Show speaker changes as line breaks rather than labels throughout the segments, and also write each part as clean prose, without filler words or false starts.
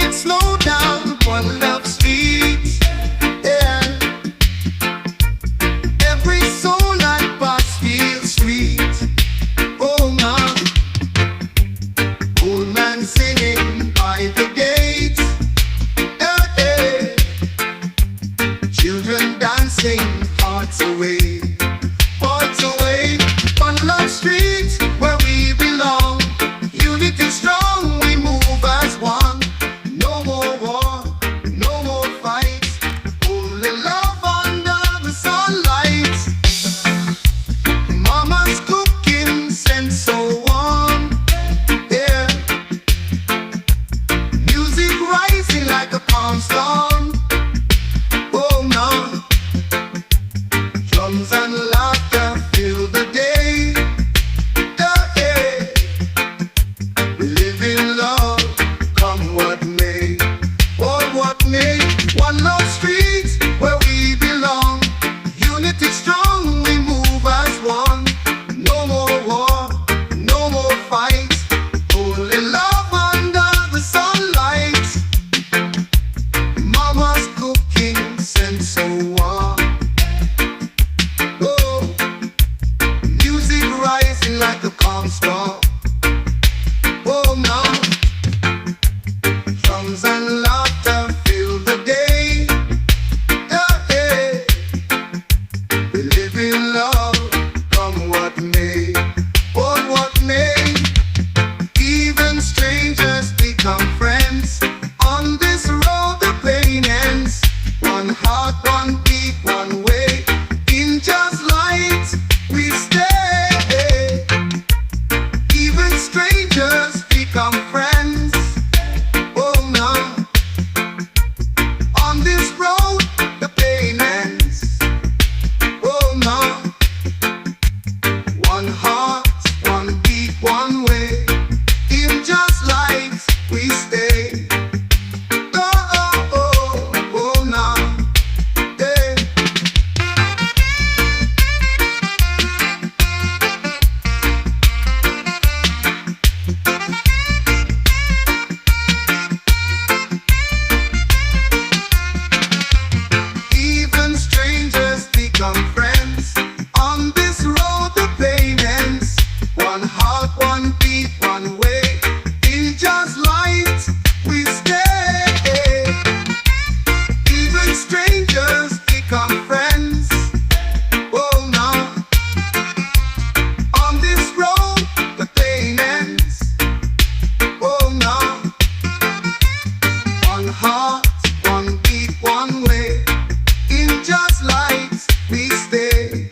can't slow down one love street. Yeah. Every soul I pass feels sweet. Oh man, old man singing by the gate. Yeah, yeah. Children dancing, hearts away, hearts away. On love street where we belong, unity strong, we move as one. No more war, no more fights, only love under the sunlight. Mama's cooking scent so warm, yeah. Music rising like a calm storm. Oh no, drums and laughter fill the day. Yeah, yeah. We live in love, come what may, or what may. One love street where we belong, unity strong, we move as one. No more war, no more fight, only love under the sunlight. Mama's cooking scent so warm. Oh, music rising like a calm storm. Oh no, drums and laughter fill the day. Yeah, yeah. We live in love, come what may, or what may. Even strangers become friends. On this road the pain ends. One heart, one beat, one way. In just light we stay. Even strangers become friends. Oh no, on this road the pain ends. Oh no, one heart, one beat, one way. In just light we stay. Oh oh oh, oh no, yeah. Even strangers become friends. On this road the pain ends. One heart, one beat, one way. In just light we stay. Even strangers become friends. Oh no, on this road the pain ends. Oh no, one heart, one beat, one way. In just light we stay.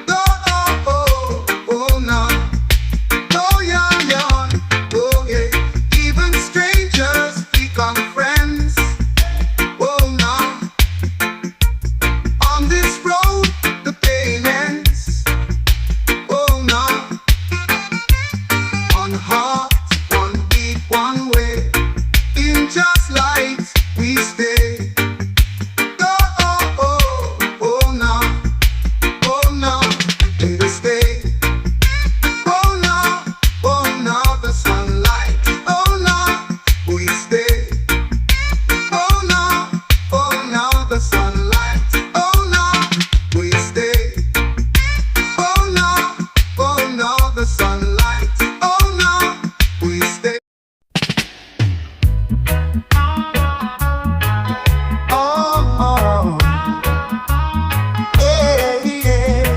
Oh oh oh, oh no, oh yeah yeah, oh yeah. Even strangers become friends. Oh no, on this road the pain ends. Oh no, one heart, one beat, one way. In just light we stay. Oh oh oh, oh no, oh no, in the stay. Oh no, the sunlight. Oh no, we stay. Oh no, the sunlight. Oh no, we stay. Oh no, the sunlight. Oh no, we stay. Oh, yeah, yeah.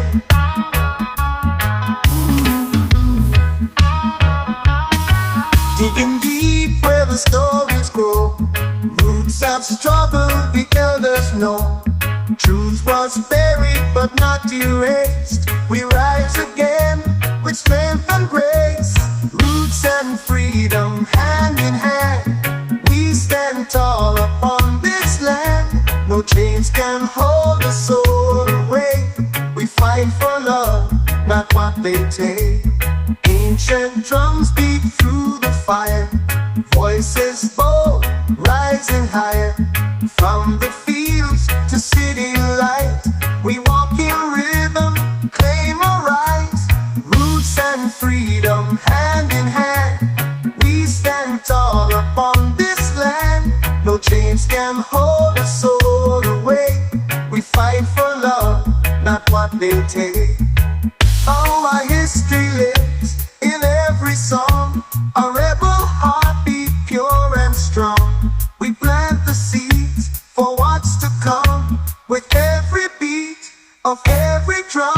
Digging deep where the stories grow. Roots have struggled, the elders know. Truth was buried but not erased. We rise again with strength and grace. Roots and freedom hand in hand. We stand tall upon this land. No chains can hold the soul away. We fight for love, not what they take. Ancient drums beat through the fire. Voices bold, rising higher. From the fields to city light, we walk in rhythm, claim our rights. Roots and freedom hand in hand. We stand tall upon this land. they take. Our history lives in every song, a rebel heartbeat pure and strong. We plant the seeds for what's to come with every beat of every drum.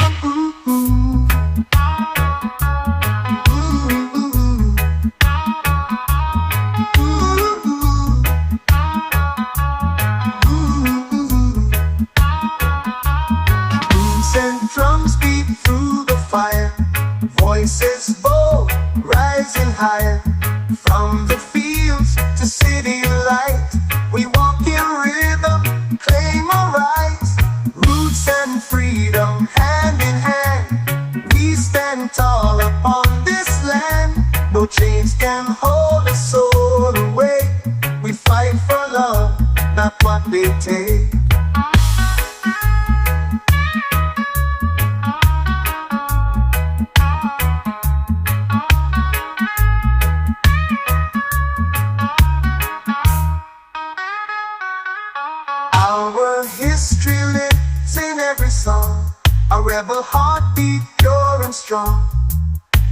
Drums beat through the fire, voices bold, rising higher. From the fields to city light, we walk in rhythm, claim our rights. Roots and freedom, hand in hand, we stand tall upon this land. No chains can hold a soul away. We fight for love, not what they take. Our history lives in every song, a rebel heartbeat pure and strong.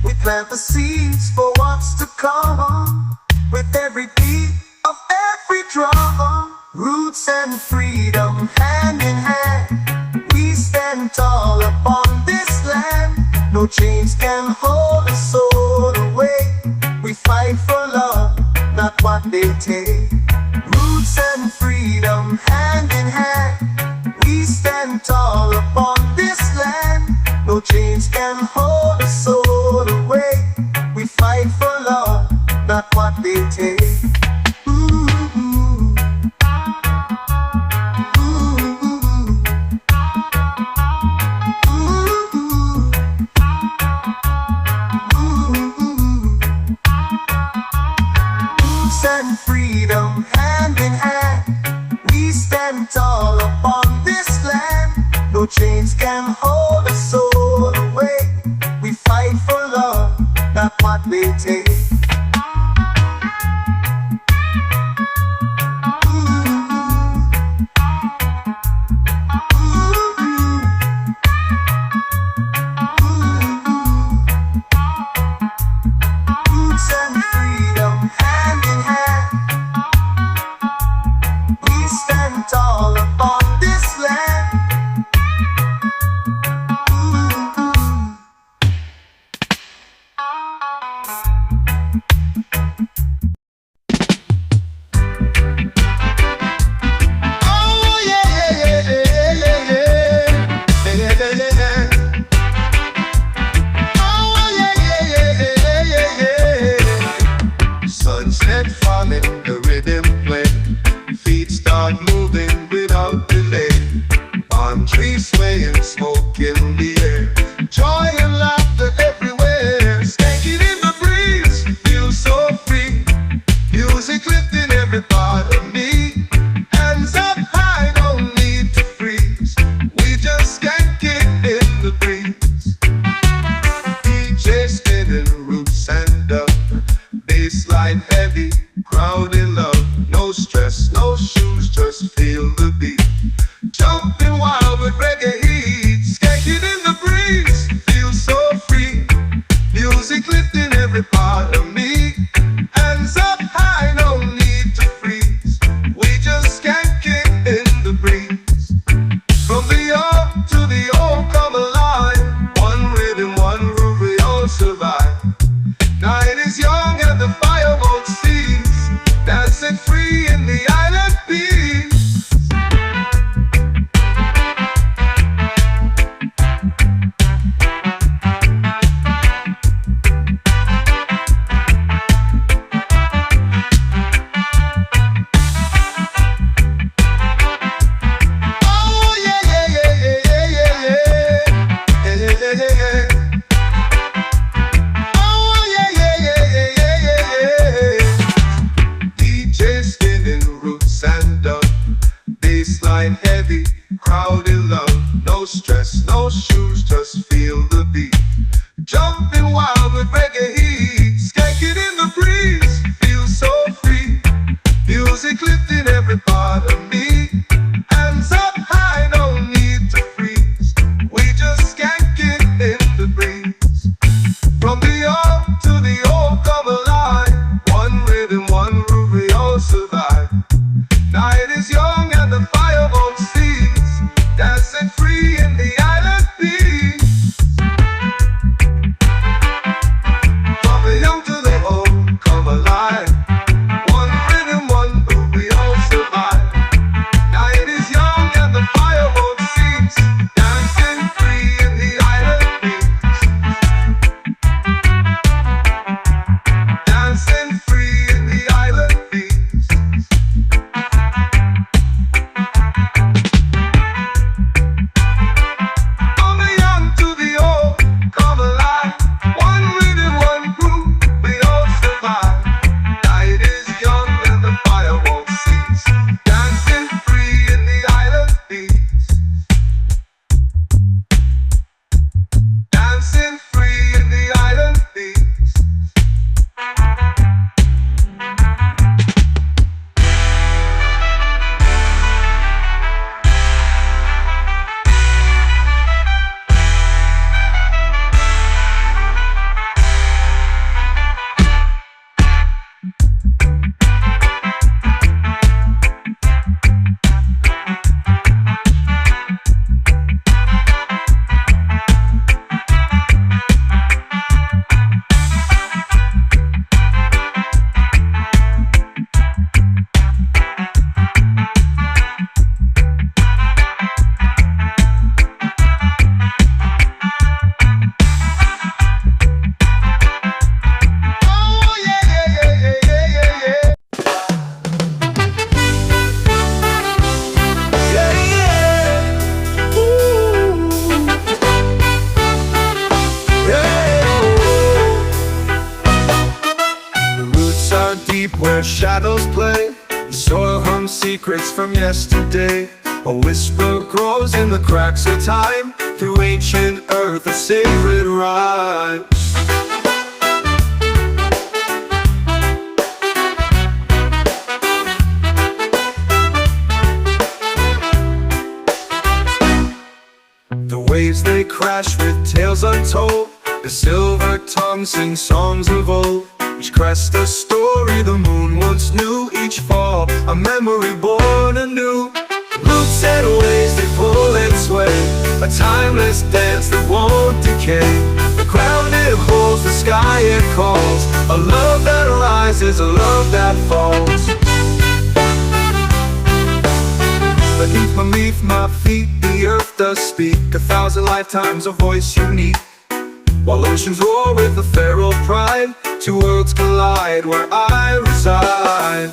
We plant the seeds for what's to come with every beat of every drum. Roots and freedom, hand in hand, we stand tall upon this land. No chains can hold a soul away. We fight for love, not what they take. Roots and freedom, hand in hand, we stand tall upon this land. No chains can hold a soul away. We fight for love, not what they take. Roots and freedom, hand in hand, we stand tall upon this land. No chains can hold a soul away. We fight for love, not what they take. Roots and freedom, hand in hand, we stand tall upon this land.
Oh yeah, yeah, yeah, yeah, yeah, yeah, yeah, yeah. Oh yeah, yeah, yeah, yeah, yeah, yeah. Sunset falling, the rhythm play. Feet start moving without delay. Palm trees swaying, smoke in the air. Joy and laughter everywhere. Skanking in the breeze, feel so free. Music lifting every part of me. Hands up high, no need to freeze. We just skank it in the breeze. DJ spinning, roots and up. Bassline heavy, crowd in love. No stress, no shoes, just feel the beat. Jumping wild with reggae heat. Skanking in the breeze, feel so free. Music lifting every part of me. Hands up high, no need to freeze. We just skank it in the breeze. From the young to the old come alive. One rhythm, one groove, we all survive. Night is young and the fire won't cease. Dancing free in the island peace. Oh yeah, yeah, yeah, yeah, yeah, yeah, yeah, yeah, yeah, yeah. Oh yeah, yeah, yeah, yeah, yeah, yeah. DJ spinning, roots and up. Bassline heavy, crowd in love. No stress, no shoes, just feel the beat. Jumping wild with reggae heat. Skanking in the breeze, feel so free. Music lifting every part of me. Hands up high, no need to freeze. We just deep where shadows play. The soil hums secrets from yesterday. A whisper grows in the cracks of time. Through ancient earth, a sacred rhyme. The waves they crash with tales untold. The silver tongue sings songs of old. Each crest a story the moon once knew. Each fall a memory born anew. Roots and ways they pull and sway. A timeless dance that won't decay. The ground it holds, the sky it calls. A love that rises, a love that falls. Beneath my feet, the earth does speak. 1,000 lifetimes, a voice unique. While oceans roar with a feral pride, two worlds collide where I reside.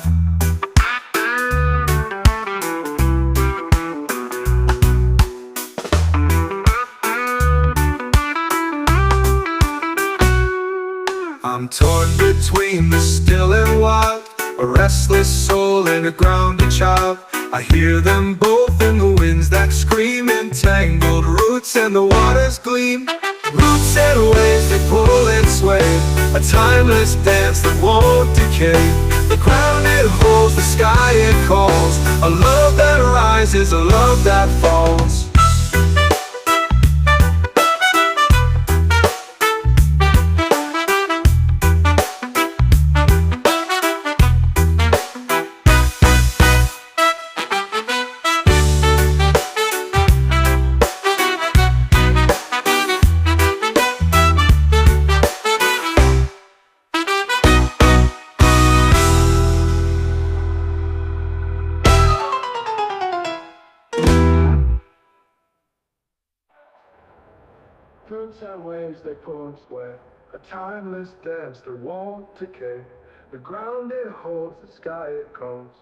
I'm torn between the still and wild, a restless soul and a grounded child. I hear them both in the winds that scream. Entangled roots and the waters gleam. Roots and waves that pull and sway. A timeless dance that won't decay. The ground it holds, the sky it calls. A love that rises, a love that falls. Roots and waves they pull and sway. A timeless dance that won't decay. The ground it holds, the sky it calls.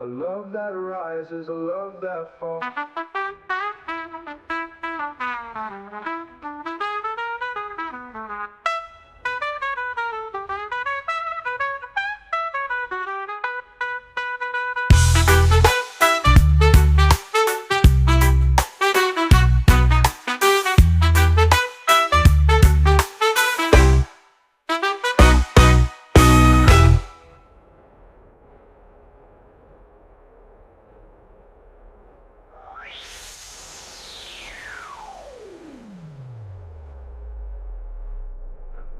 A love that rises, a love that falls.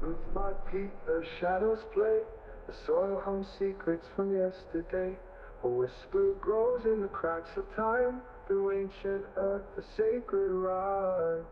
With my feet the shadows play. The soil hums secrets from yesterday. A whisper grows in the cracks of time. Through ancient earth, the sacred rhyme.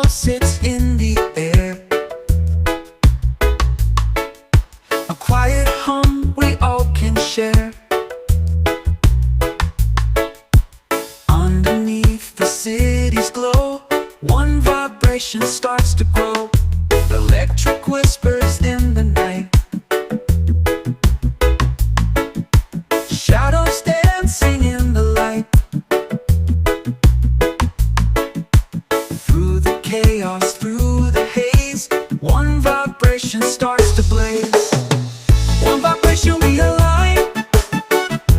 Sits in the air, a quiet hum we all can share. Underneath the city's glow, one vibration starts to grow. Electric whispers in the night, shadows dancing in the light. Chaos through the haze, one vibration starts to blaze. One vibration we align,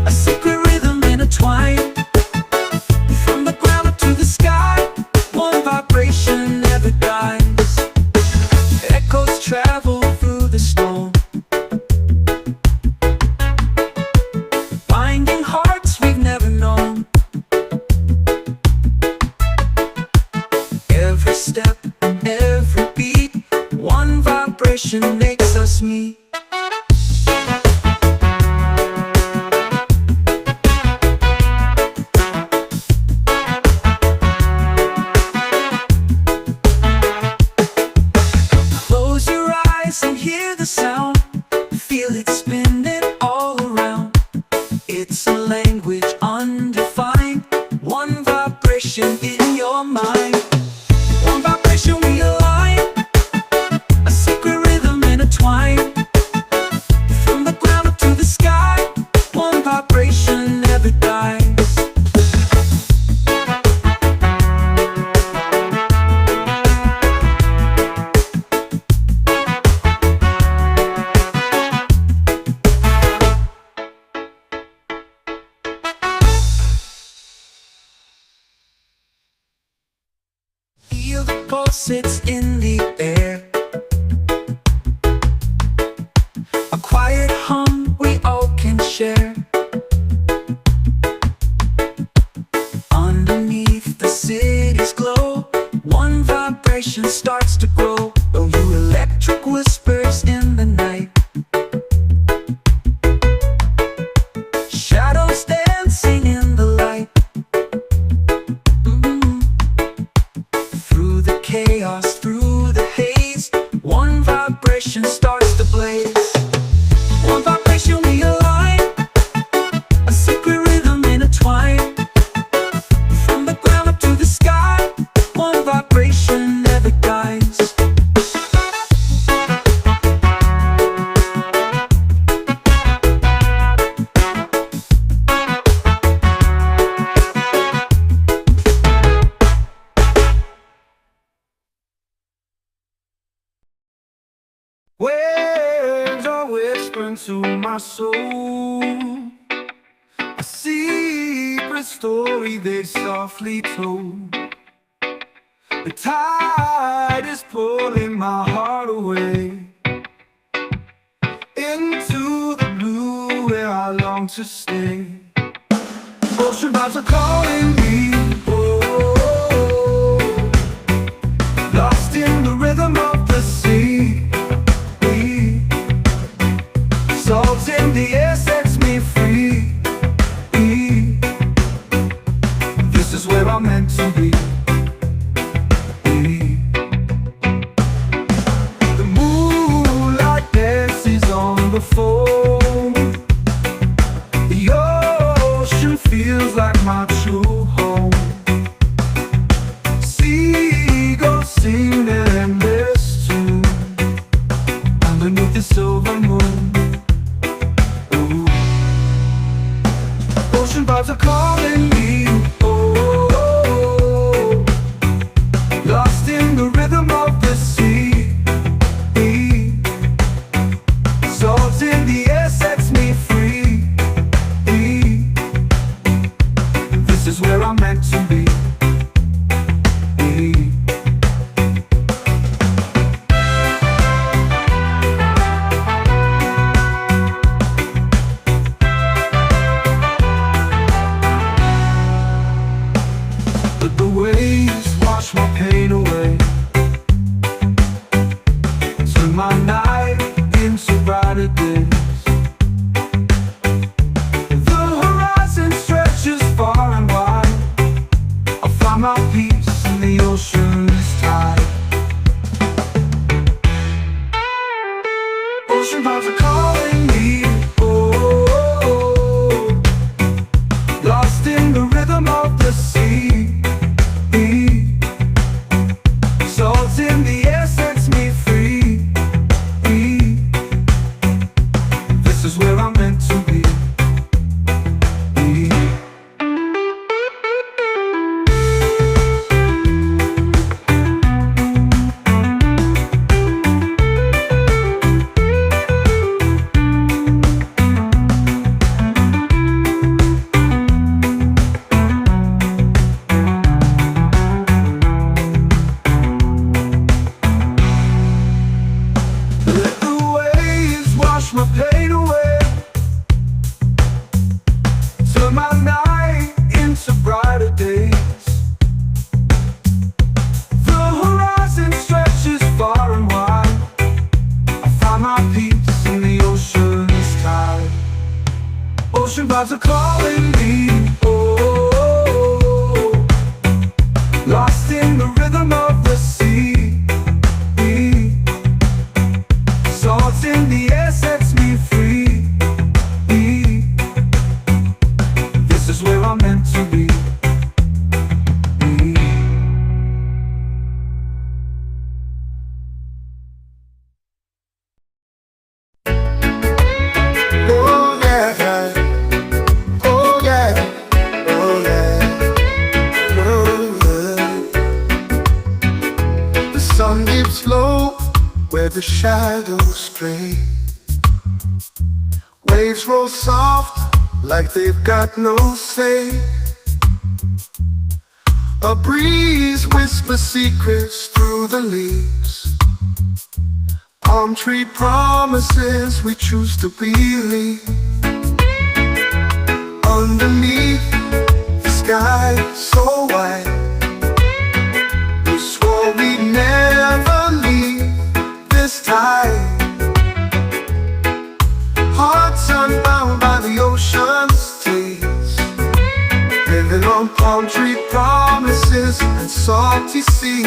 a secret rhythm intertwined. From the ground up to the sky, one vibration never dies. Echoes travel through the storm, binding hearts we've never known. Every step, every beat, one vibration makes us meet. Close your eyes and hear the sound. Feel it spinning all around. It's a language undefined. One vibration in your mind. One vibration we align, in the air. A quiet hum we all can share. Underneath the city's glow, one vibration starts to grow. Oh, you electric whispers in the night. Shadows dancing in the light. Through the chaos, through the haze, one vibration starts to blaze. One vibration we align, a secret rhythm intertwined. From the ground up to the sky, one vibration never dies. Waves are whispering to my soul, a secret story they softly told. The tide is pulling my heart away into the blue where I long to stay. Ocean vibes are calling me, oh, lost in the rhythm of the sea. Salt in the air sets me free. This is where I'm meant to be. The moonlight dances on the foam. The ocean feels like my true home. Seagulls sing an endless tune underneath the silver moon. Ocean vibes are calling me, oh, lost in the rhythm of the sea. Salt in the air sets me free. This is where I'm meant to be. Let the waves wash my pain away, turn my night into brighter days. The horizon stretches far and wide. I'll find my peace in the ocean's tide. Ocean vibes are calling me, oh, lost in the rhythm of the sea. Salt in the air sets me free. This is where I'm meant to be. Let the waves wash my pain away, turn my night into brighter days. The horizon stretches far and wide. I find my peace in the ocean's tide. Ocean vibes are calling me, oh, lost in the rhythm of the sea. Salt in the air sets me free. This is where I'm meant to be.
Oh yeah, oh yeah, oh yeah, oh yeah. The sun dips low where the shadows stray. Waves roll soft like they've got no say.
A breeze whispers secrets through the leaves. Palm tree promises we choose to believe. Underneath the sky so wide, we swore we'd never leave this time. Hearts unbound by the ocean's taste, living on palm tree promises and salty seas.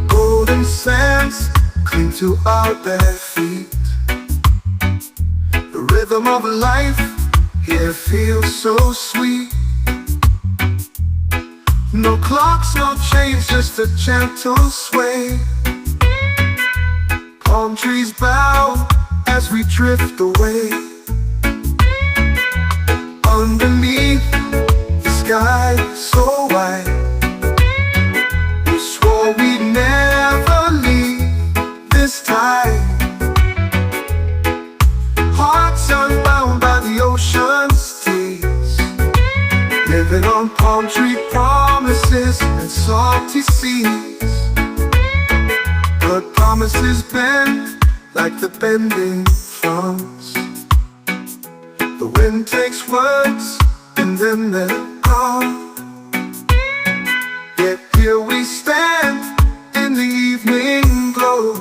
Golden sands cling to our bare feet. The rhythm of life here feels so sweet. No clocks, no chains, just a gentle sway. Palm trees bow as we drift away. Underneath the sky so wide, we swore we'd never leave this time. Hearts unbound by the ocean's tears, living on palm tree promises and salty seas. But promises bend like the bending fronds. The wind takes words and then they're gone. Yet here we stand in the evening glow,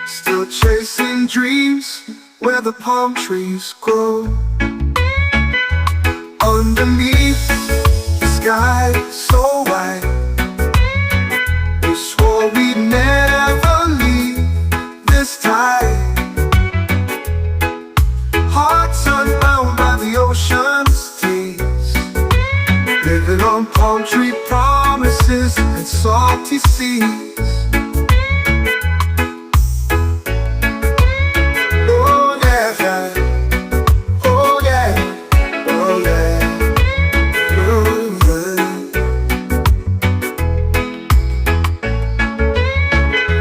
still chasing dreams where the palm trees grow. Underneath the sky so wide, we swore we'd never leave this time. Hearts unbound by the ocean's tears, living on palm tree promises and salty seas. Oh yeah, oh yeah, oh yeah, oh yeah.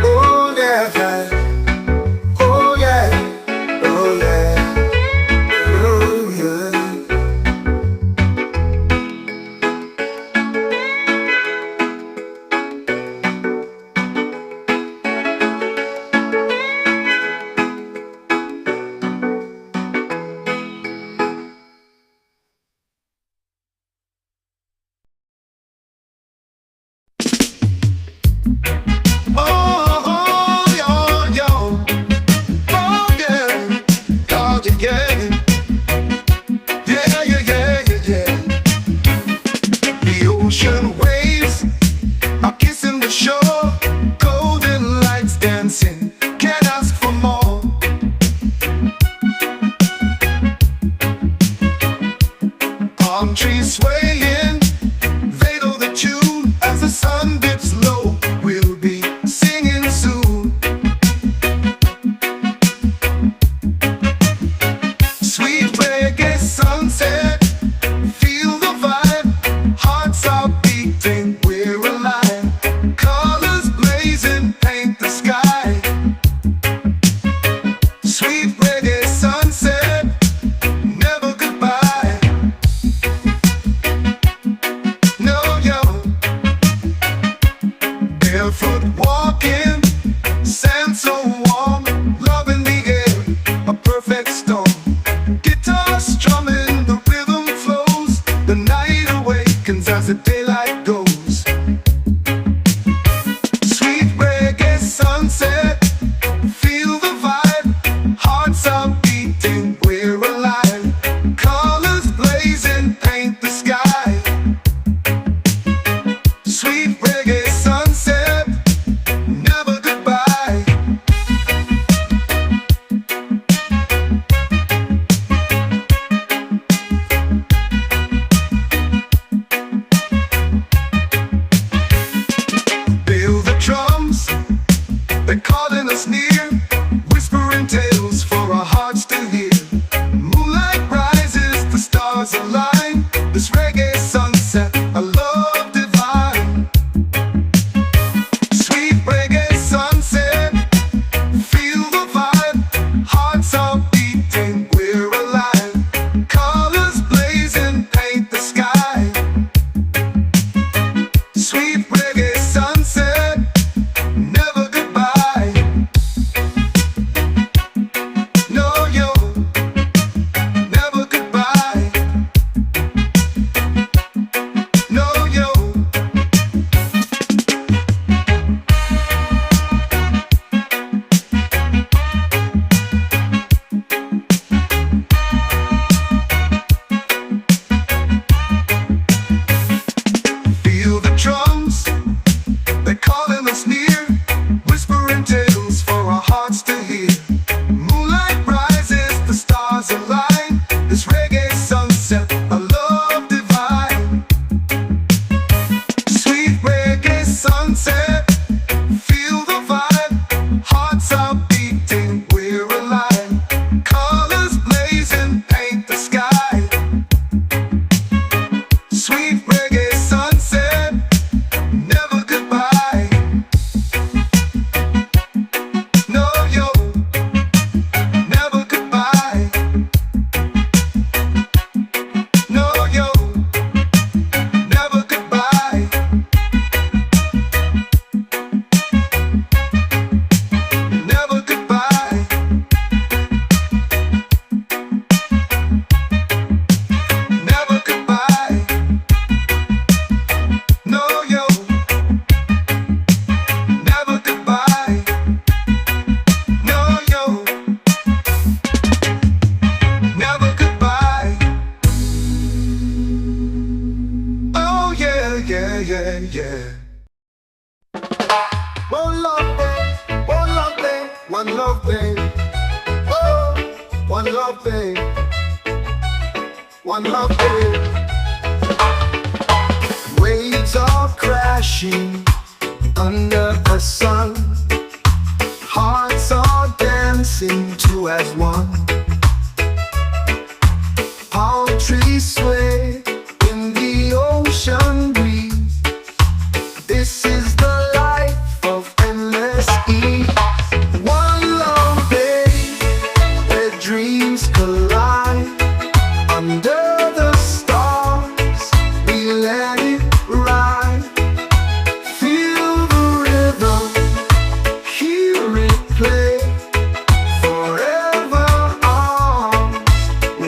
Oh yeah, oh yeah, oh yeah. Trees swaying, they know the tune. As the sun dips low, we'll be singing soon. Sweet reggae sunset, feel the vibe. Hearts are beating, we're alive. Colors blazing, paint the sky. Sweet reggae sunset, never goodbye. Barefoot walking, sand so warm, love in the air, a perfect storm. Guitar strumming, the rhythm flows, the night awakens as the daylight goes. Sweet reggae sunset, feel the vibe. Hearts are beating, we're alive. Colors blazing, paint the sky. Sweet reggae sunset, never
sunset. Feel the vibe, hearts are beating, we're alive. Colors blazing, paint the sky. Sweet reggae sunset, never goodbye. No, yo, never goodbye. No, yo, never goodbye. Never goodbye. Never goodbye. No, yo, never goodbye. No, yo, never goodbye. Oh yeah, yeah, yeah, yeah. One love, babe. One love, babe. One love, babe. Oh, one love, babe. One love, babe. Waves are crashing under the sun. Hearts are dancing two as one. Palm trees sway in the ocean breeze. This is the life of endless ease. One love, babe, where dreams collide. Under the stars, we let it ride. Feel the rhythm, hear it play. Forever arms,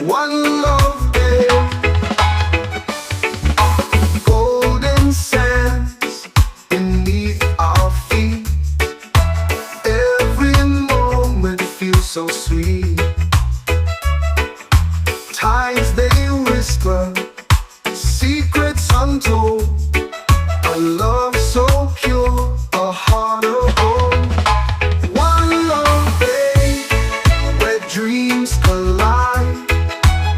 one love, babe. Golden sands beneath our feet. Every moment feels so sweet. Tides they whisper, secrets untold. A love so pure, a heart of gold. One love, babe, where dreams collide.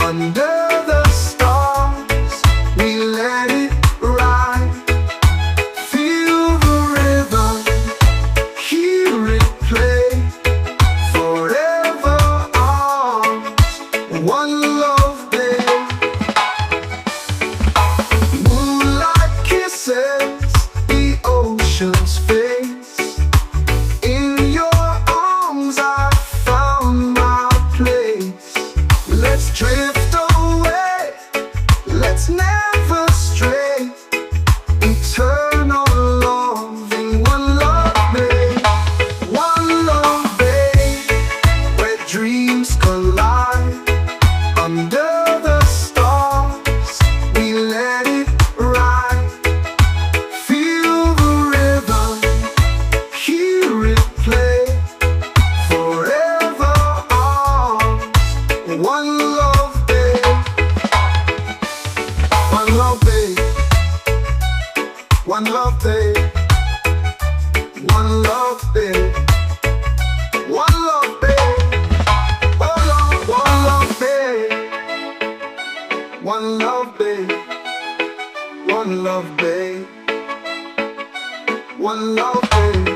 Under the stars, we let it ride. Feel the rhythm, hear it play. Forever arms, one love, babe. Moonlight kisses the ocean's face. In your arms I found my place. Let's drift away, let's never stray. Eternal loving, one love, babe. One love, babe, where dreams collide. Under the stars, we let it ride. Feel the rhythm, hear it play. Forever arms, one love, babe. One love, babe. One love, babe. One love, babe. One love, babe. One love, babe. One love, babe. One love, babe. One love, babe.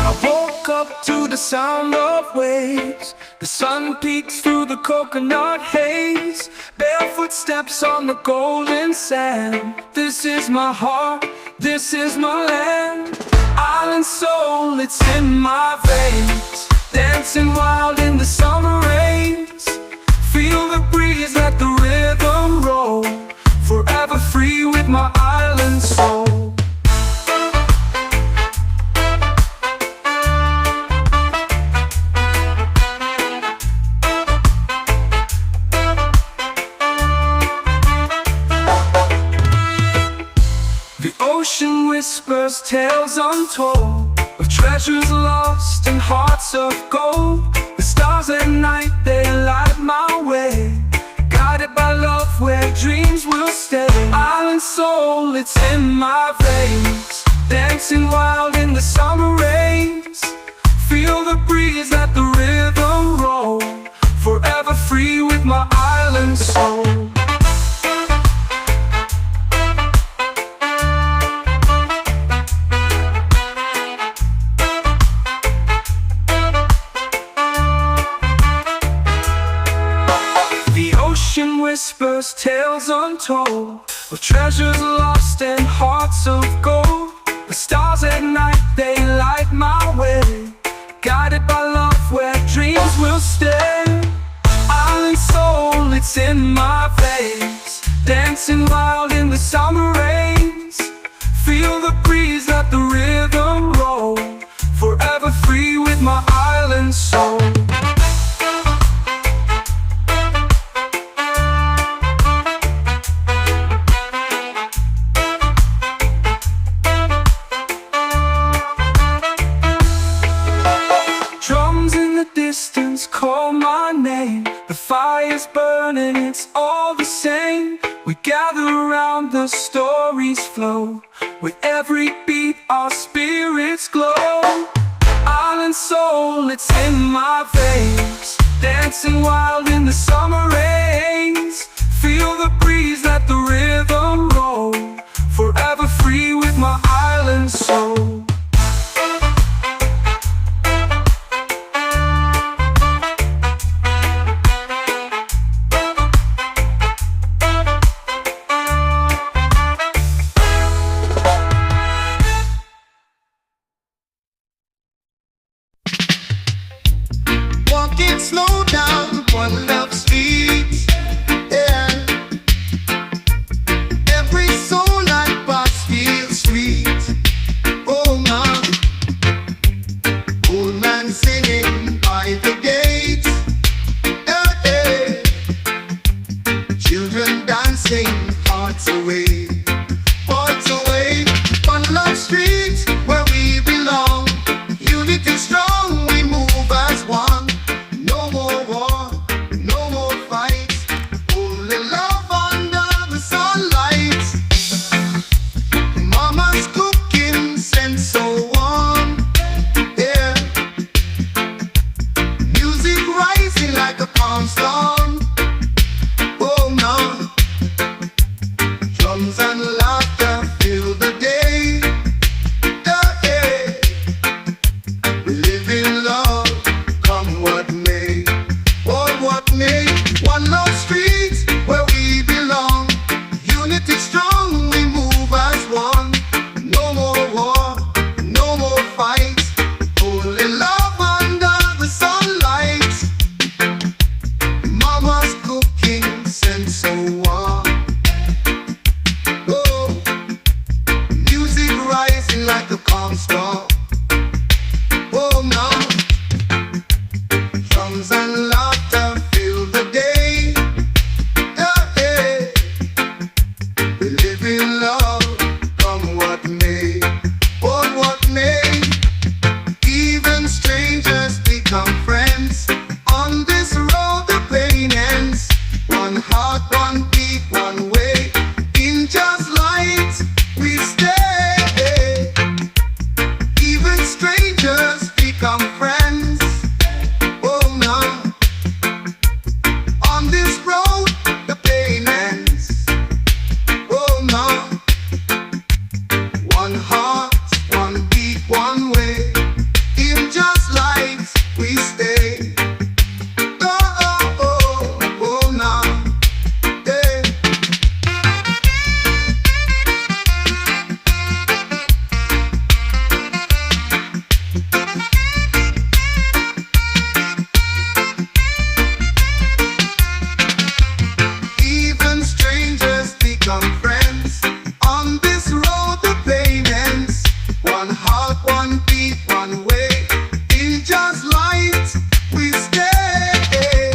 I woke up to the sound of waves. The sun peeks through the coconut haze. Barefoot steps on the golden sand. This is my heart, this is my land. Island soul, it's in my veins. Dancing wild in the summer rains. Feel the breeze, let the rhythm roll. Forever free with my island soul. The ocean whispers tales untold of treasures lost and hearts of gold. The stars at night, they light my way, guided by love where dreams will stay. Island soul, it's in my veins. Dancing dancing wild in the summer rains. Feel the breeze, let the rhythm roll. Forever free with my island soul. The ocean whispers tales untold of treasures lost and hearts of gold. The stars at night, they light my way, guided by love where dreams will stay. Island soul, it's in my veins, dancing wild in the summer rains. Feel the breeze, let the rhythm roll. Forever free with my island soul. Drums in the distance call my name. The fire's burning, it's all the same. We gather around, the stories flow. With every beat our spirits glow. Island soul, it's in my veins, dancing wild in the summer rains. Feel the breeze, let the rhythm roll. Forever free with my island soul.
Walking slow down one love street, yeah. Every soul I pass feels sweet. Oh man, old man singing by the gate, yeah, yeah. Children dancing, hearts away, one love street where we belong. Unity strong, we move as one. No more war, no more fights, only love under the sunlight. Mama's cooking scent so warm, yeah. Music rising like a calm storm. Oh no, drums and laughter fill the day, yeah, yeah. We live in love, come what may, or what may. One love street where we belong. Unity strong, we move as one. No more war, no more fight, only love under the sunlight. Mama's cooking scent so warm. Oh, music rising like a calm storm. Oh no, drums and laughter fill the day, yeah, yeah. We live in love, come what may, or what may. Even strangers become friends. On this road the pain ends. One heart, one beat, one way. In just light we stay. Even strangers become friends. Oh no, on this road the pain ends. Oh no, one heart, one beat, one way. In just light we stay. Oh oh oh, oh no, yeah. Even strangers become friends. On this road the pain ends. One heart, one beat, one way. In just light we stay.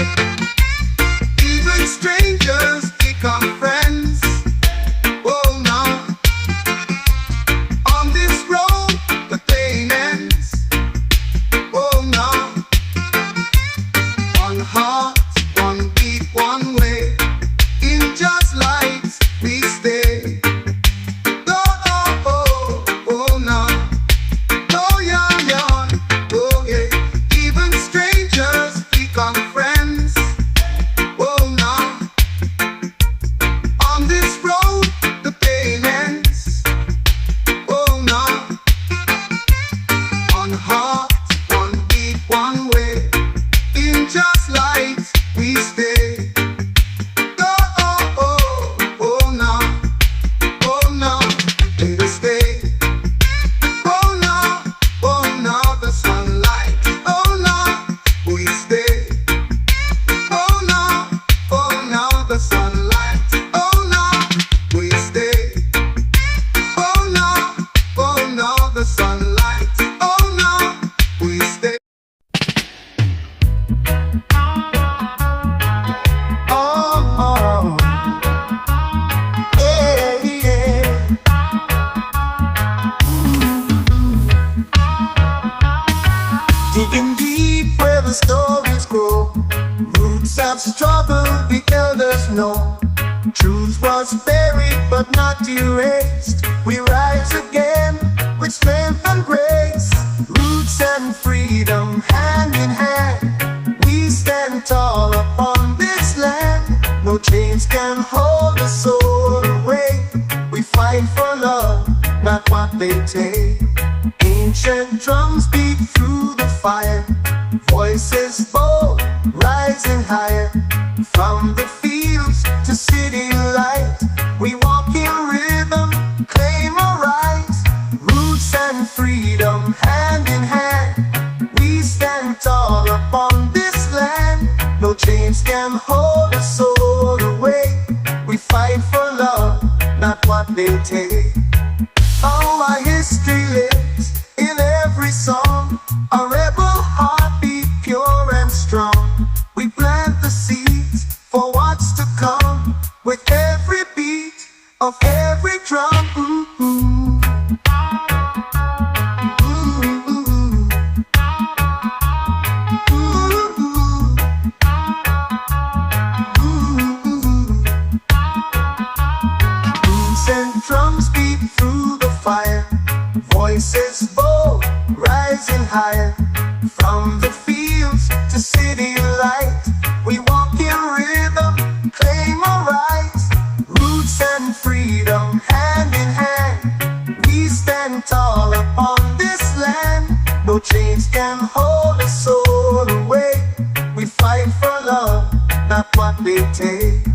Even strangers become friends. Oh no, on this road the pain ends. Oh no, one heart, one beat, one way. In just light we stay. Oh oh oh, oh no. Digging deep where the stories grow. Roots of struggle, the elders know. Truth was buried but not erased. We rise again with strength and grace. Roots and freedom hand in hand. We stand tall upon this land. No chains can hold the soul away. We fight for love, not what they take. Ancient drums beat through the fire. Voices bold, rising higher. From the fields to city light, we walk in rhythm, claim our rights. Roots and freedom hand in hand. We stand tall upon this land. No chains can hold a soul away. We fight for love, not what they take. Oh, our history lives in every song. A rebel heartbeat, pure and strong. We plant the seeds for what's to come. With every beat of every drum. Ooh, ooh. Drums beat through the fire. Voices bold, rising higher. From the fields to city light, we walk in rhythm, claim our rights. Roots and freedom hand in hand. We stand tall upon this land. No chains can hold a soul away. We fight for love, not what they take.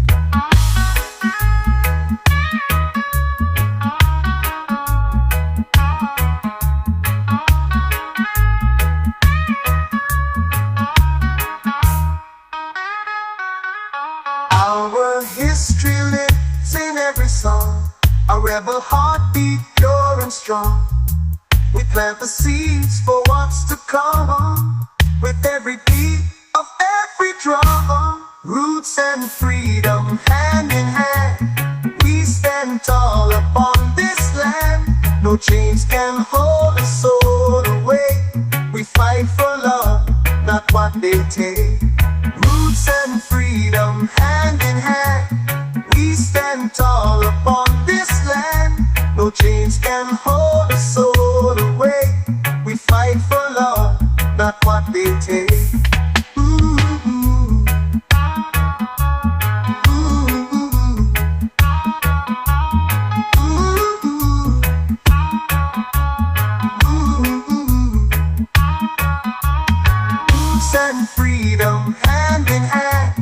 Our history lives in every song. A rebel heartbeat, pure and strong. We plant the seeds for what's to come. With every beat of every drum. Roots and freedom hand in hand. We stand tall upon this land. No chains can hold a soul away. We fight for love, not what they take. Roots and freedom hand in hand. We stand tall upon this land. No chains can hold a soul away. We fight for love, not what they take. Ooh, ooh. Ooh, ooh. Ooh, ooh. And freedom hand in hand.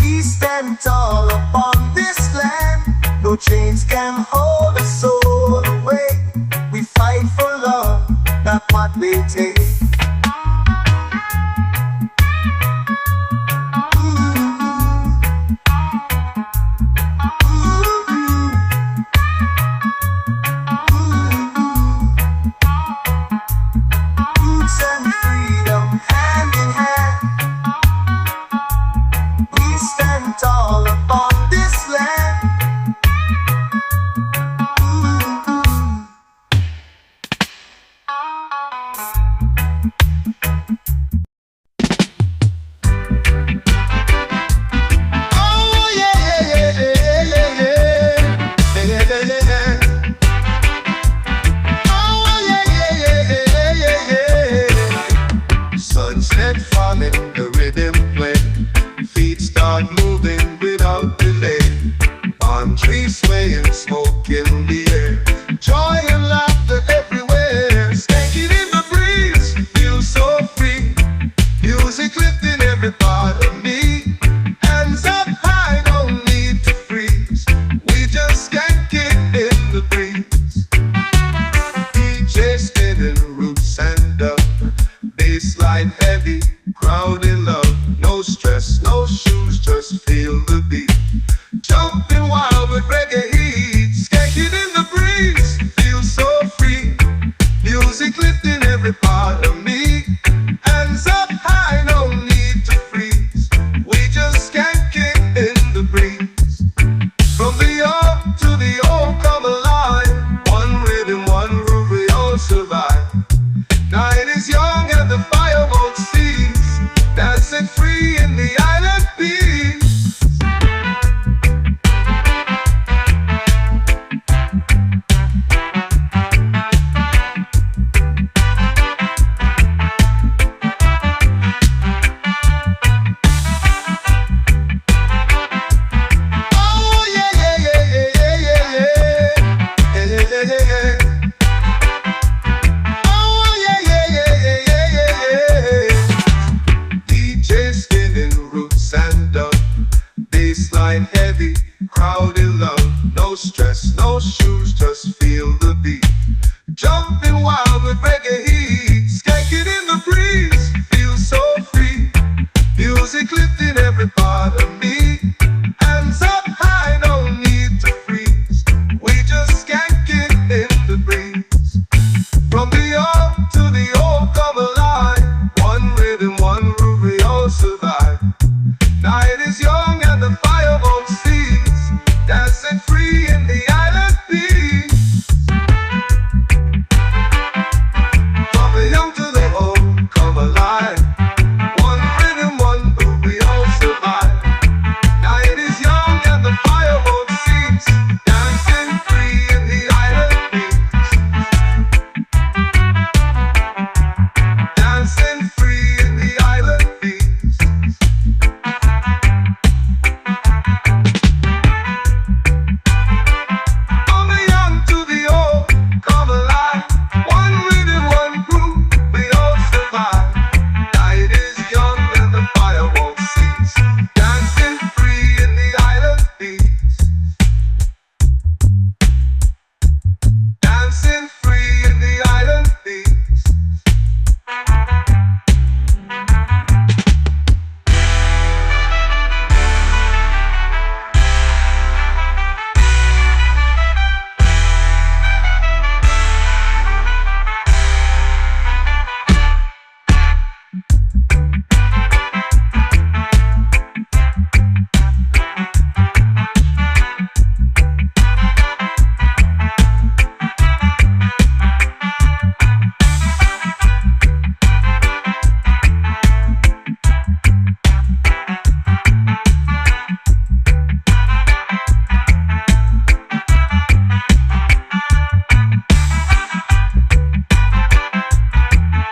We stand tall upon this land. No chains can hold a soul away. We fight for love, not what they take. Roots and freedom hand in hand. We stand tall upon this land. Ooh, ooh.
Oh yeah, yeah, yeah, yeah, yeah, yeah, yeah, yeah, yeah. Oh yeah, yeah, yeah, yeah, yeah, yeah. Sunset falling, the rhythm play. Feet start moving without delay. Palm trees swaying, smoke in the air. Joy and laughter everywhere. Stanking in the breeze, feel so free. Music lifting every part of me. Hands up high, no need to freeze. We just can't get in the breeze. DJ spinning, roots and up. Bassline heavy, crowd in love. No stress, no shoes, just feel the beat. Jumping wild with reggae heat. Skanking in the breeze, feel so free. Music lifting every part of me. Hands up high, no need to freeze. We just can't get in the breeze. From the young to the old come alive. One rhythm, one groove, we all survive. Night is young and the fire crowded love. No stress, no shoes, just feel the beat. Jumping wild with reggae heat, skanking in the breeze, feel so free. Music lifting every part of me. Hands up high, no need to freeze. We just skanking in the breeze. From the young to the old, come alive. One rhythm, one groove, we all survive. Night is young and the fire won't cease. Dancing free in the island peace. From the young to the old, come alive. One rhythm, one groove, we all survive. Night is young and the fire won't cease. Dancing free in the island peace. Dancing free in the island peace. From the young to the old, come alive. One rhythm, one groove, we all survive. Night is young and the fire won't cease. Dancing free in the island peace. Dancing free in the island peace.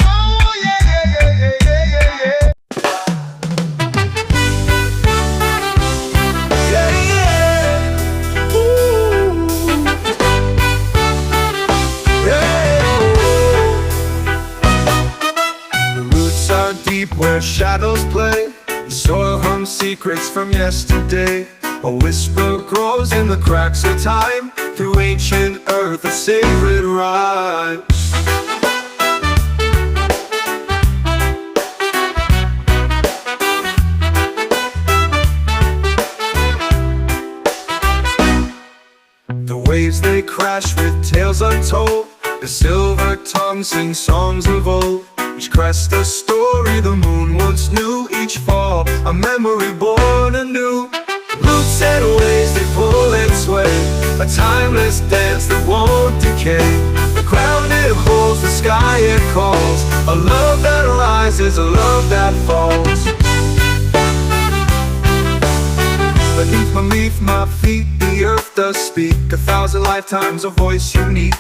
Oh yeah, yeah, yeah, yeah, yeah, yeah, yeah. Yeah, yeah. Ooh. Yeah. The roots are deep where shadows play. The soil hums secrets from yesterday. A whisper grows in the cracks of time. Through ancient earth, a sacred rhyme. The waves they crash with tales untold. The silver tongue sings songs of old. Each crest a story the moon once knew. Each fall a memory born anew. Roots and ways they pull and sway. A timeless dance that won't decay. The ground it holds, the sky it calls. A love that rises, a love that falls. Beneath my feet, the earth does speak. 1,000 lifetimes, a voice unique.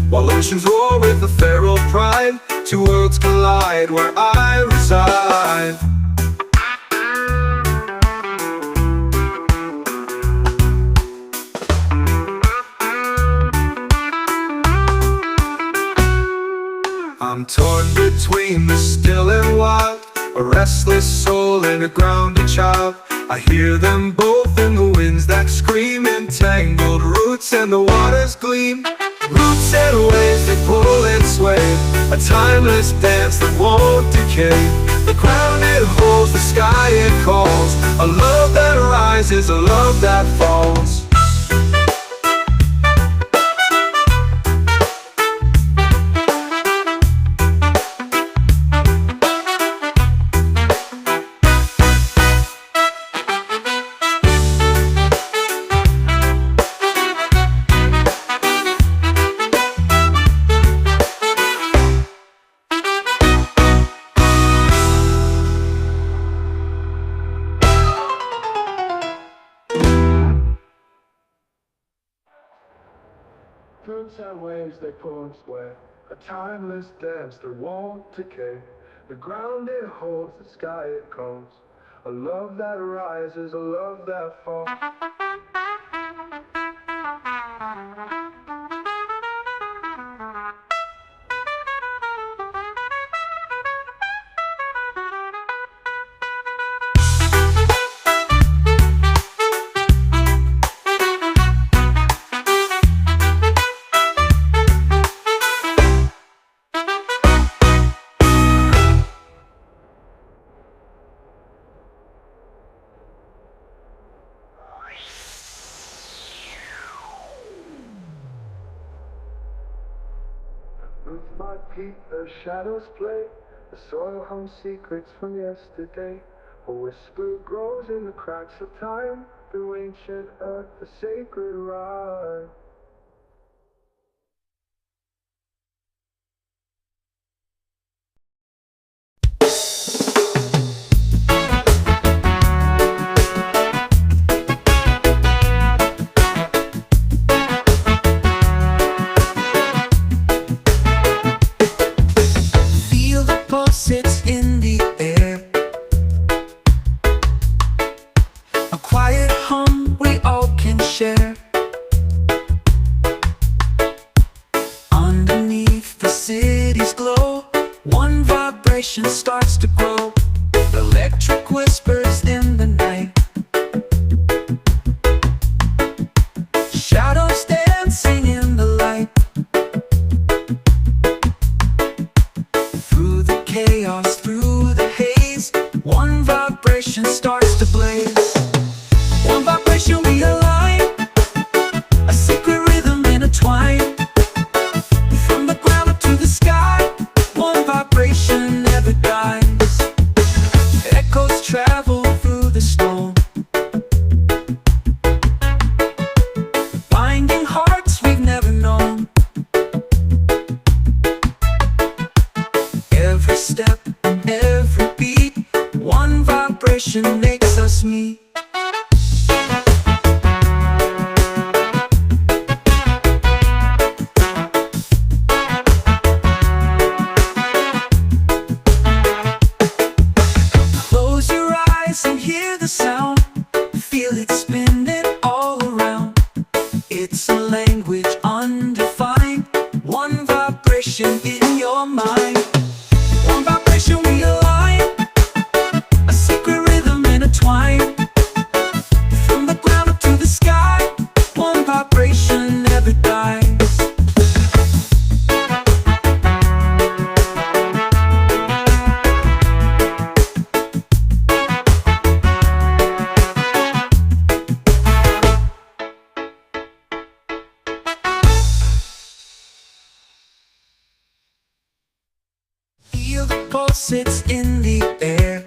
While oceans roar with a feral pride, two worlds collide where I reside. I'm torn between the still and wild. A restless soul and a grounded child. I hear them both in the winds that scream. Entangled roots and the waters gleam. Roots and waves that pull and sway. A timeless dance that won't decay. The ground it holds, the sky it calls. A love that rises, a love that falls. Roots and waves they pull and sway. A timeless dance that won't decay. The ground it holds, the sky it calls. A love that rises, a love that falls.
my feet, the shadows play. The soil hums secrets from yesterday. A whisper grows in the cracks of time. Through ancient earth, the sacred rhyme. Feel the pulses in the air. A quiet hum we all can share. Underneath the city's glow, one vibration starts to grow. Electric whispers in the night. Shadows dancing in the light. Through the chaos, through the haze, one vibration starts to blaze. One vibration we align, a secret rhythm intertwined. From the ground up to the sky, one vibration never dies. Echoes travel through the storm, binding hearts we've never known. Every step, every beat, one vibration makes us meet. Close your eyes and hear the sound. Feel it spinning all around. It's a language undefined. One vibration in your mind. One vibration we align, a secret rhythm intertwined. From the ground up to the sky, one vibration never dies. Feel the pulses in the air.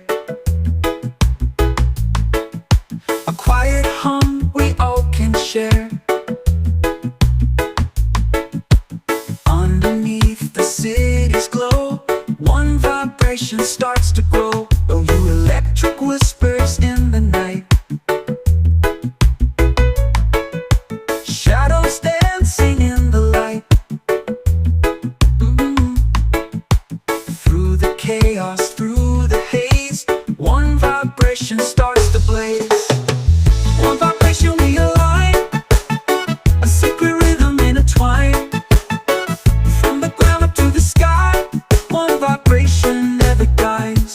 A quiet hum we all can share. Underneath the city's glow, one vibration starts to grow. Oh, you electric whispers in the night. Shadows dancing in the light. Through the chaos, through the haze, one vibration starts to blaze. One vibration we align, a secret rhythm intertwined. From the ground up to the sky, one vibration never dies.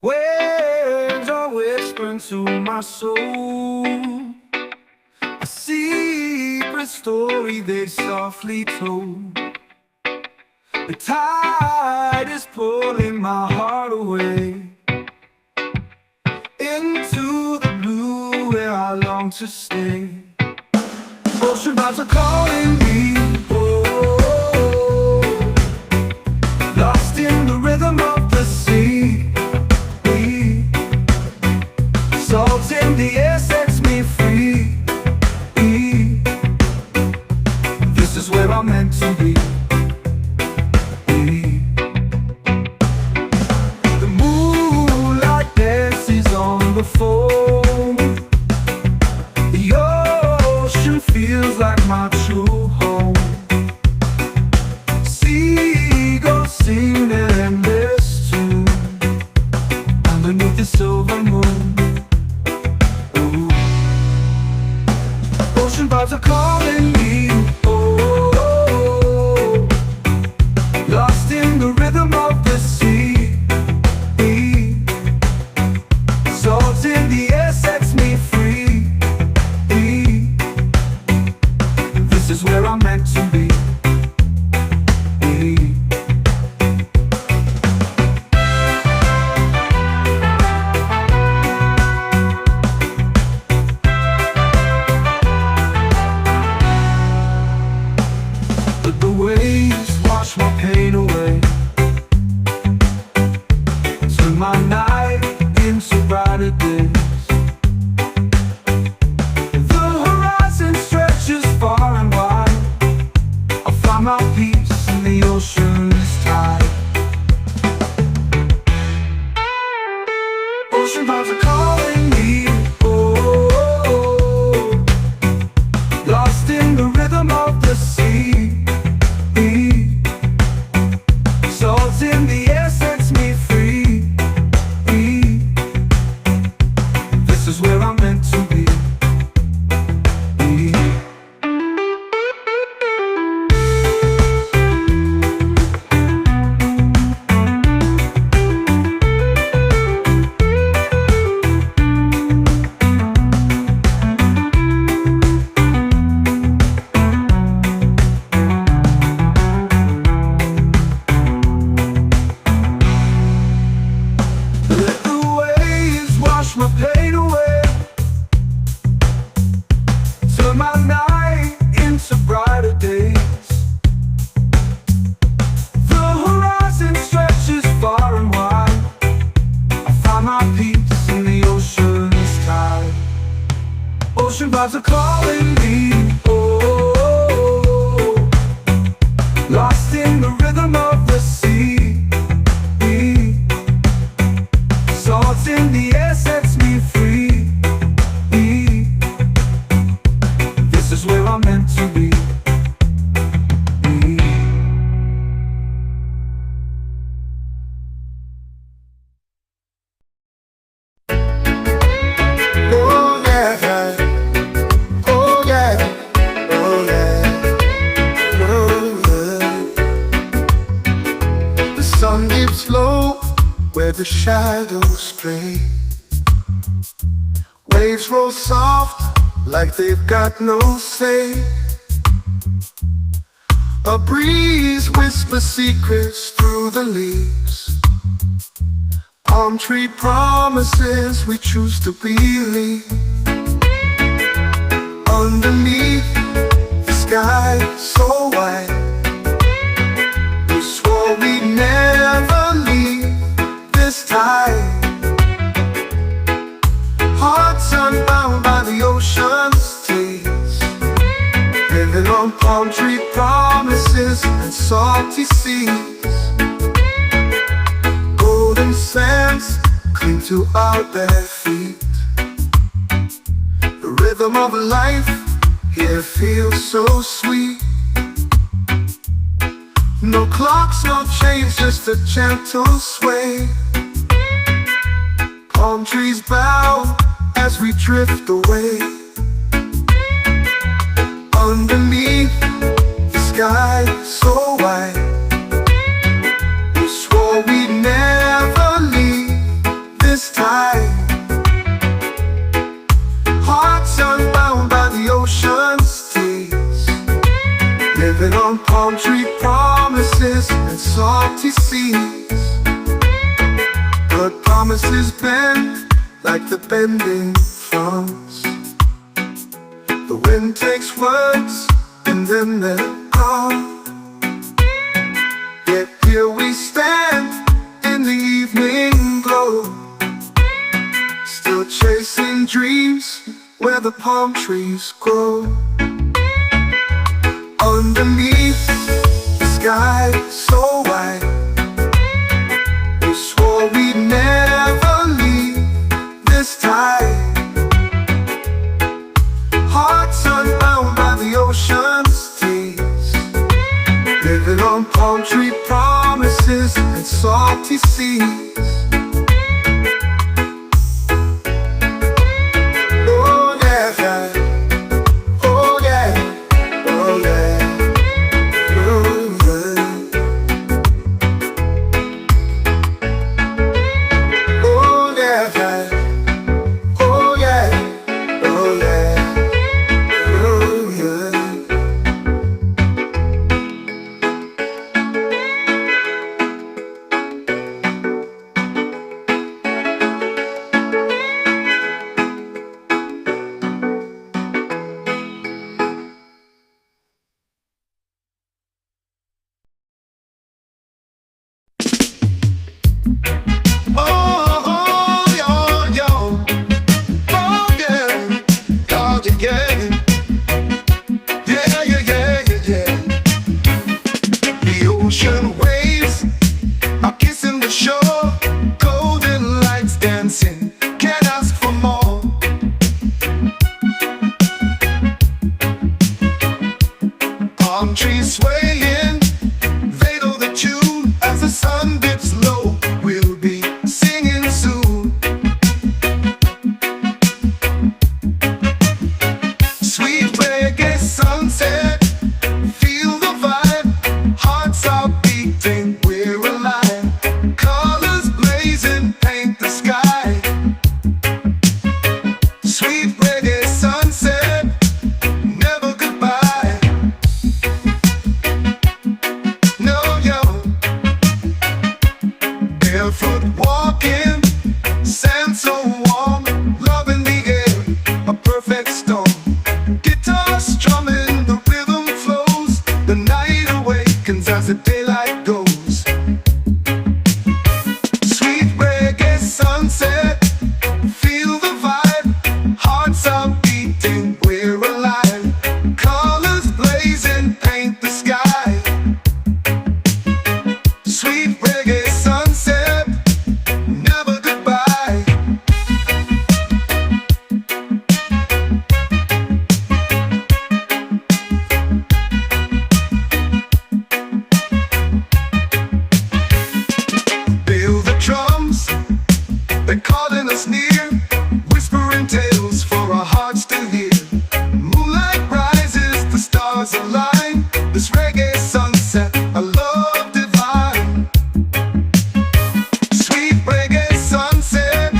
Waves are whispering to my soul, a secret story they softly told. The tide is pulling my heart away into the blue where I long to stay. Ocean vibes are calling me, oh, lost in the rhythm of the sea. Salt in the air sets me free. This is where I'm meant to be. The moonlight dances on the foam. The ocean feels like my true home. wash my pain away. Turn my night into brighter days. The horizon stretches far and wide. I find my peace in the ocean's tide. Ocean vibes are calling me, oh, oh, oh. Lost in the rhythm of the sea. Salt in the air sets me free. This is where I'm meant to be. Let the waves wash my pain away. Turn my night into brighter days. The horizon stretches far and wide. I find my peace in the ocean's tide. Ocean vibes are calling me, oh, oh, oh. Lost in the rhythm of the sea. Salt in the air sets me free. This is where I'm meant to be.
Oh yeah, oh yeah, oh yeah, oh yeah. The sun dips low where the shadows stray. Waves roll soft like they've got no say. A breeze whispers secrets through the leaves. Palm tree promises we choose to believe. Underneath the sky so wide, we swore we'd never leave this time. Hearts unbound by the ocean's taste, living on palm tree promises and salty seas. Golden sands cling to our bare feet. The rhythm of life here feels so sweet. No clocks, no chains, just a gentle sway. Palm trees bow as we drift away. Underneath the sky so wide, we swore we'd never leave this time. Hearts unbound by the ocean's tears, living on palm tree promises and salty seas. But promises bend like the bending fronds. The wind takes words and then they're gone. Yet here we stand in the evening glow, still chasing dreams where the palm trees grow. Underneath the sky so wide, we swore we'd never leave this time. Hearts unbound by the ocean's tears, living on palm tree promises and salty seas. Oh yeah, oh yeah, oh yeah, oh yeah. Oh yeah, oh yeah, oh yeah, oh yeah.
Ocean waves are kissing the shore, golden lights dancing, can't ask for more. Palm trees swaying, they know the tune. As the sun dips low, we'll be singing soon. Sweet reggae sunset, feel the vibe. Hearts are beating, we're alive. Colors blazing, paint the sky. Sweet reggae sunset, never goodbye. No, yo. Barefoot walking, sand so warm, love in the air, a perfect storm. Guitar strumming, the rhythm flows, the night awakens as the daylight goes. Sweet reggae sunset, feel the vibe. Hearts are beating, we're alive. Colors blazing, paint the sky. Sweet reggae sunset, never goodbye. Feel the drums, they're calling us near, whispering tales for our hearts to hear. Moonlight rises, the stars align. This reggae sunset, a love divine. Sweet reggae sunset,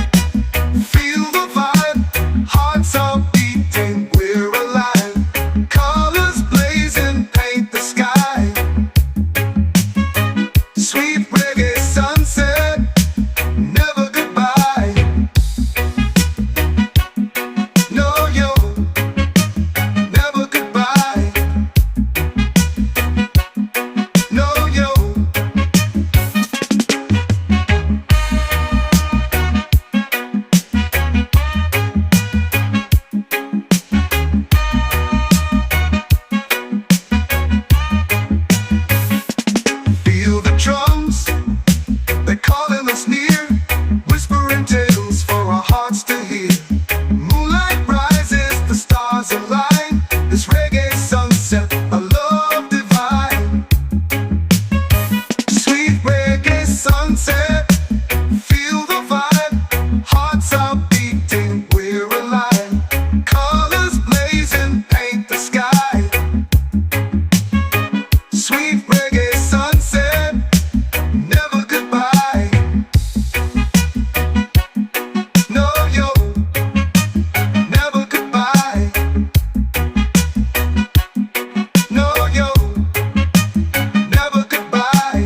feel the vibe. Hearts are beating, we're alive. Colors blazing, paint the sky. Sweet reggae sunset, never goodbye. No, yo, never goodbye. No, yo. Feel the drums, they're calling us near, whispering tales for our hearts to hear. Moonlight rises, the stars align. This reggae sunset, a love divine. Sweet reggae sunset, feel the vibe. Hearts are beating, we're alive. Colors blazing, paint the sky. Sweet reggae sunset, never goodbye. No, yo, never goodbye. No, yo, never goodbye.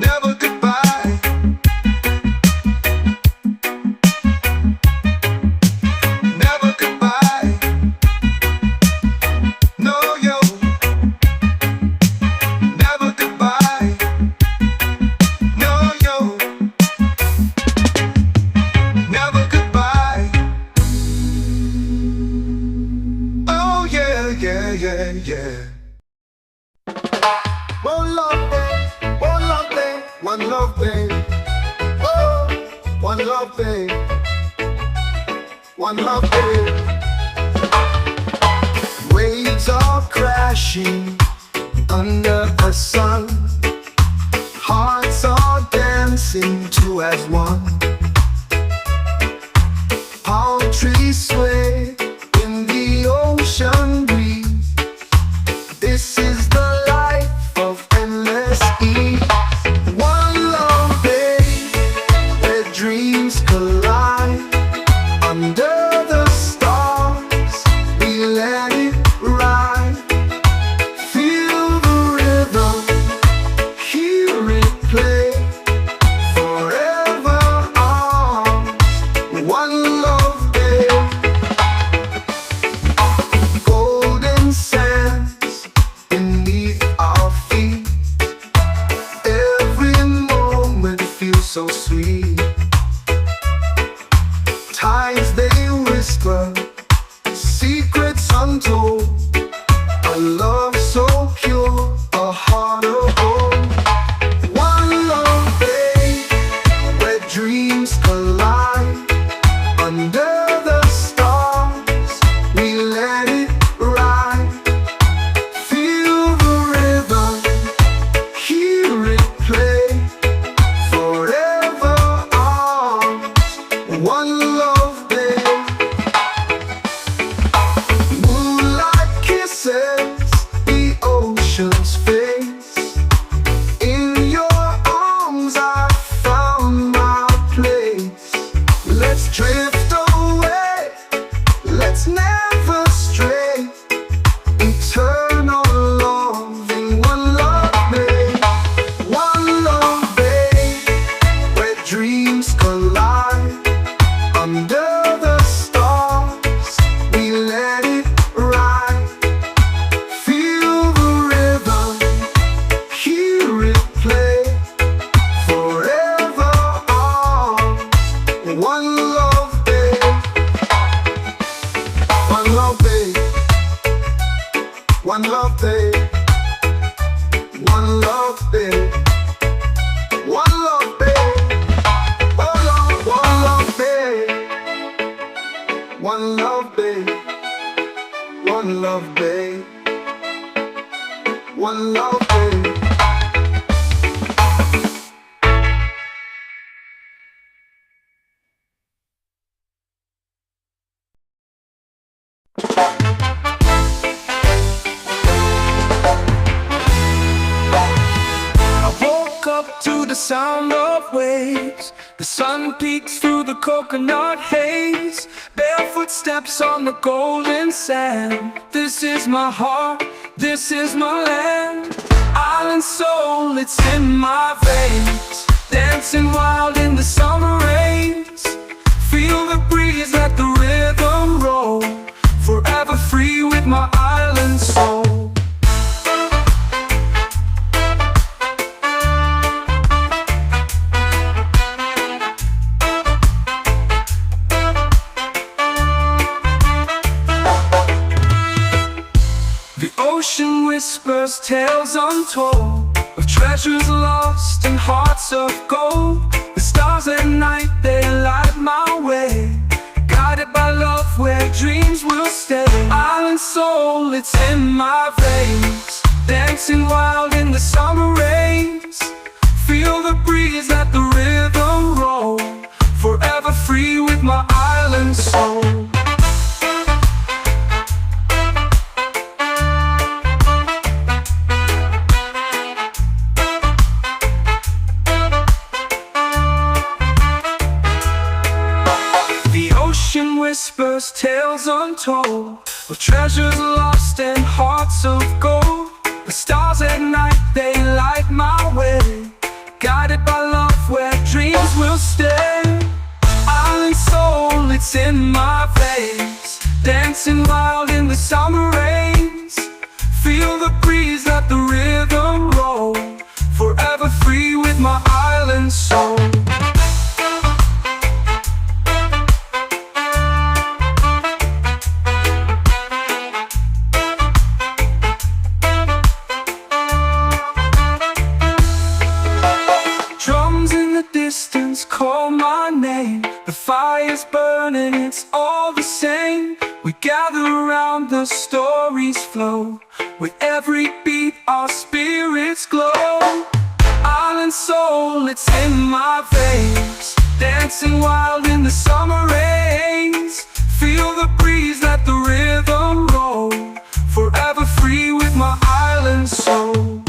Never goodbye. Never goodbye. No, yo, never goodbye. No, yo, never goodbye. Oh yeah, yeah, yeah, yeah. One love, babe, one love, babe, one love, babe. Oh, one love, babe, one love, babe. Waves are crashing under the sun. Hearts are dancing two as one. Palm trees sway in the ocean breeze. This is the life of endless ease. One love, babe, where dreams collide. Under the stars, we let it ride. Feel the
ocean's face. In your arms I found my place. Let's drift away, let's never stray. Eternal love in one love, babe. One love, babe, where dreams collide. Under the stars, we let it ride. Feel the rhythm, hear it play. Forever on. One love, babe. One love, babe. One love, babe. One love, babe. One love, babe. One love, babe. One love, babe. One love, babe. One love, babe. I woke up to the sound of waves. The sun peeks through the coconut haze. Barefoot steps on the golden sand. This is my heart, this is my land. Island soul, it's in my veins. Dancing wild in the summer rains. Feel the breeze, let the rhythm roll. Forever free with my island soul. The ocean whispers tales untold of treasures lost and hearts of gold. The stars at night, they light my way. Guided by love where dreams will stay. Island soul, it's in my veins. Dancing wild in the summer rains. Feel the breeze, let the rhythm roll. Forever free with my island soul. Whispers tales untold of treasures lost and hearts of gold. The stars at night, they light my way. Guided by love where dreams will stay. Island soul, it's in my veins. Dancing wild in the summer rains. Feel the breeze, let the rhythm roll. Forever free with my island soul. Distance call my name. The fire's burning, it's all the same. We gather around, the stories flow. With every beat our spirits glow. Island soul, it's in my veins. Dancing wild in the summer rains. Feel the breeze, let the rhythm roll. Forever free with my island soul.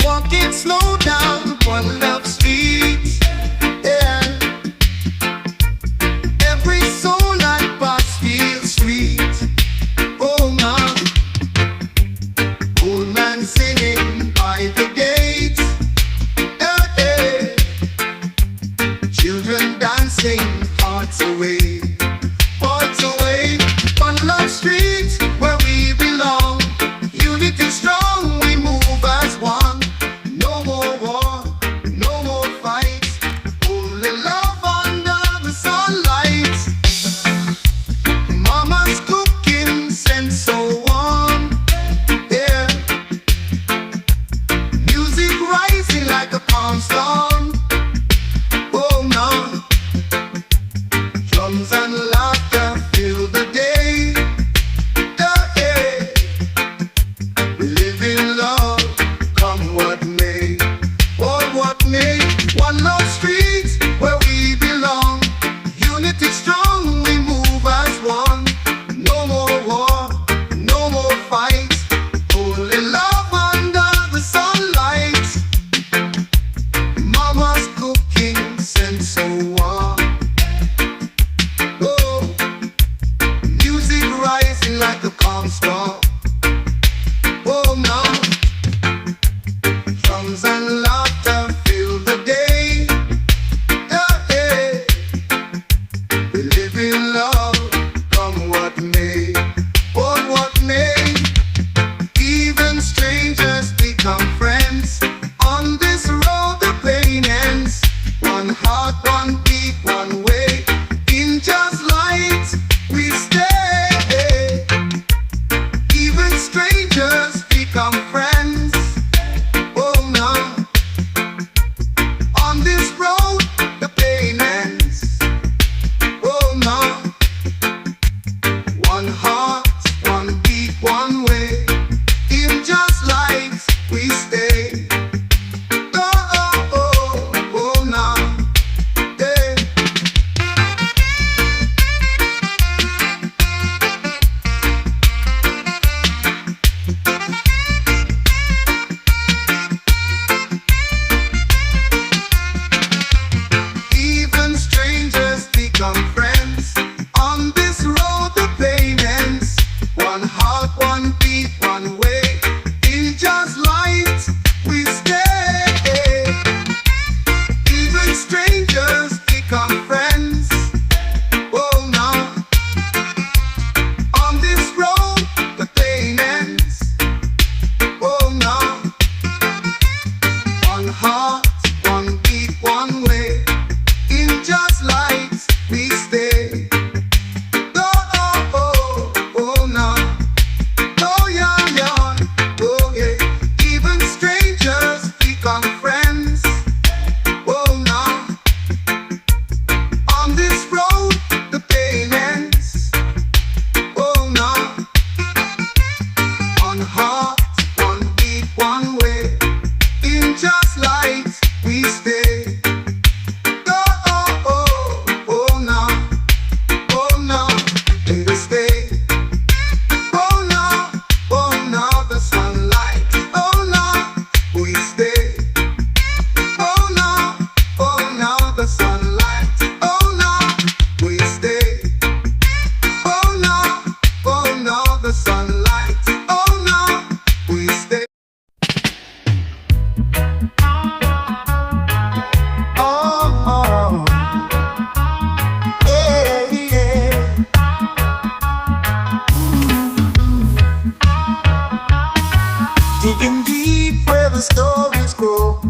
Walking slow down one love street, yeah. Every soul I pass feels sweet. Oh man, old man singing by the gate, children dancing, hearts away, one love street where we belong. Unity strong, we move as one. No more war, no
here to stay. Oh no, the sunlight. Oh no, we stay. Oh no, the sunlight. Oh no, we stay. Oh no, the sunlight. Oh no, we stay.
Oh, yeah, yeah. Digging deep where the stories grow.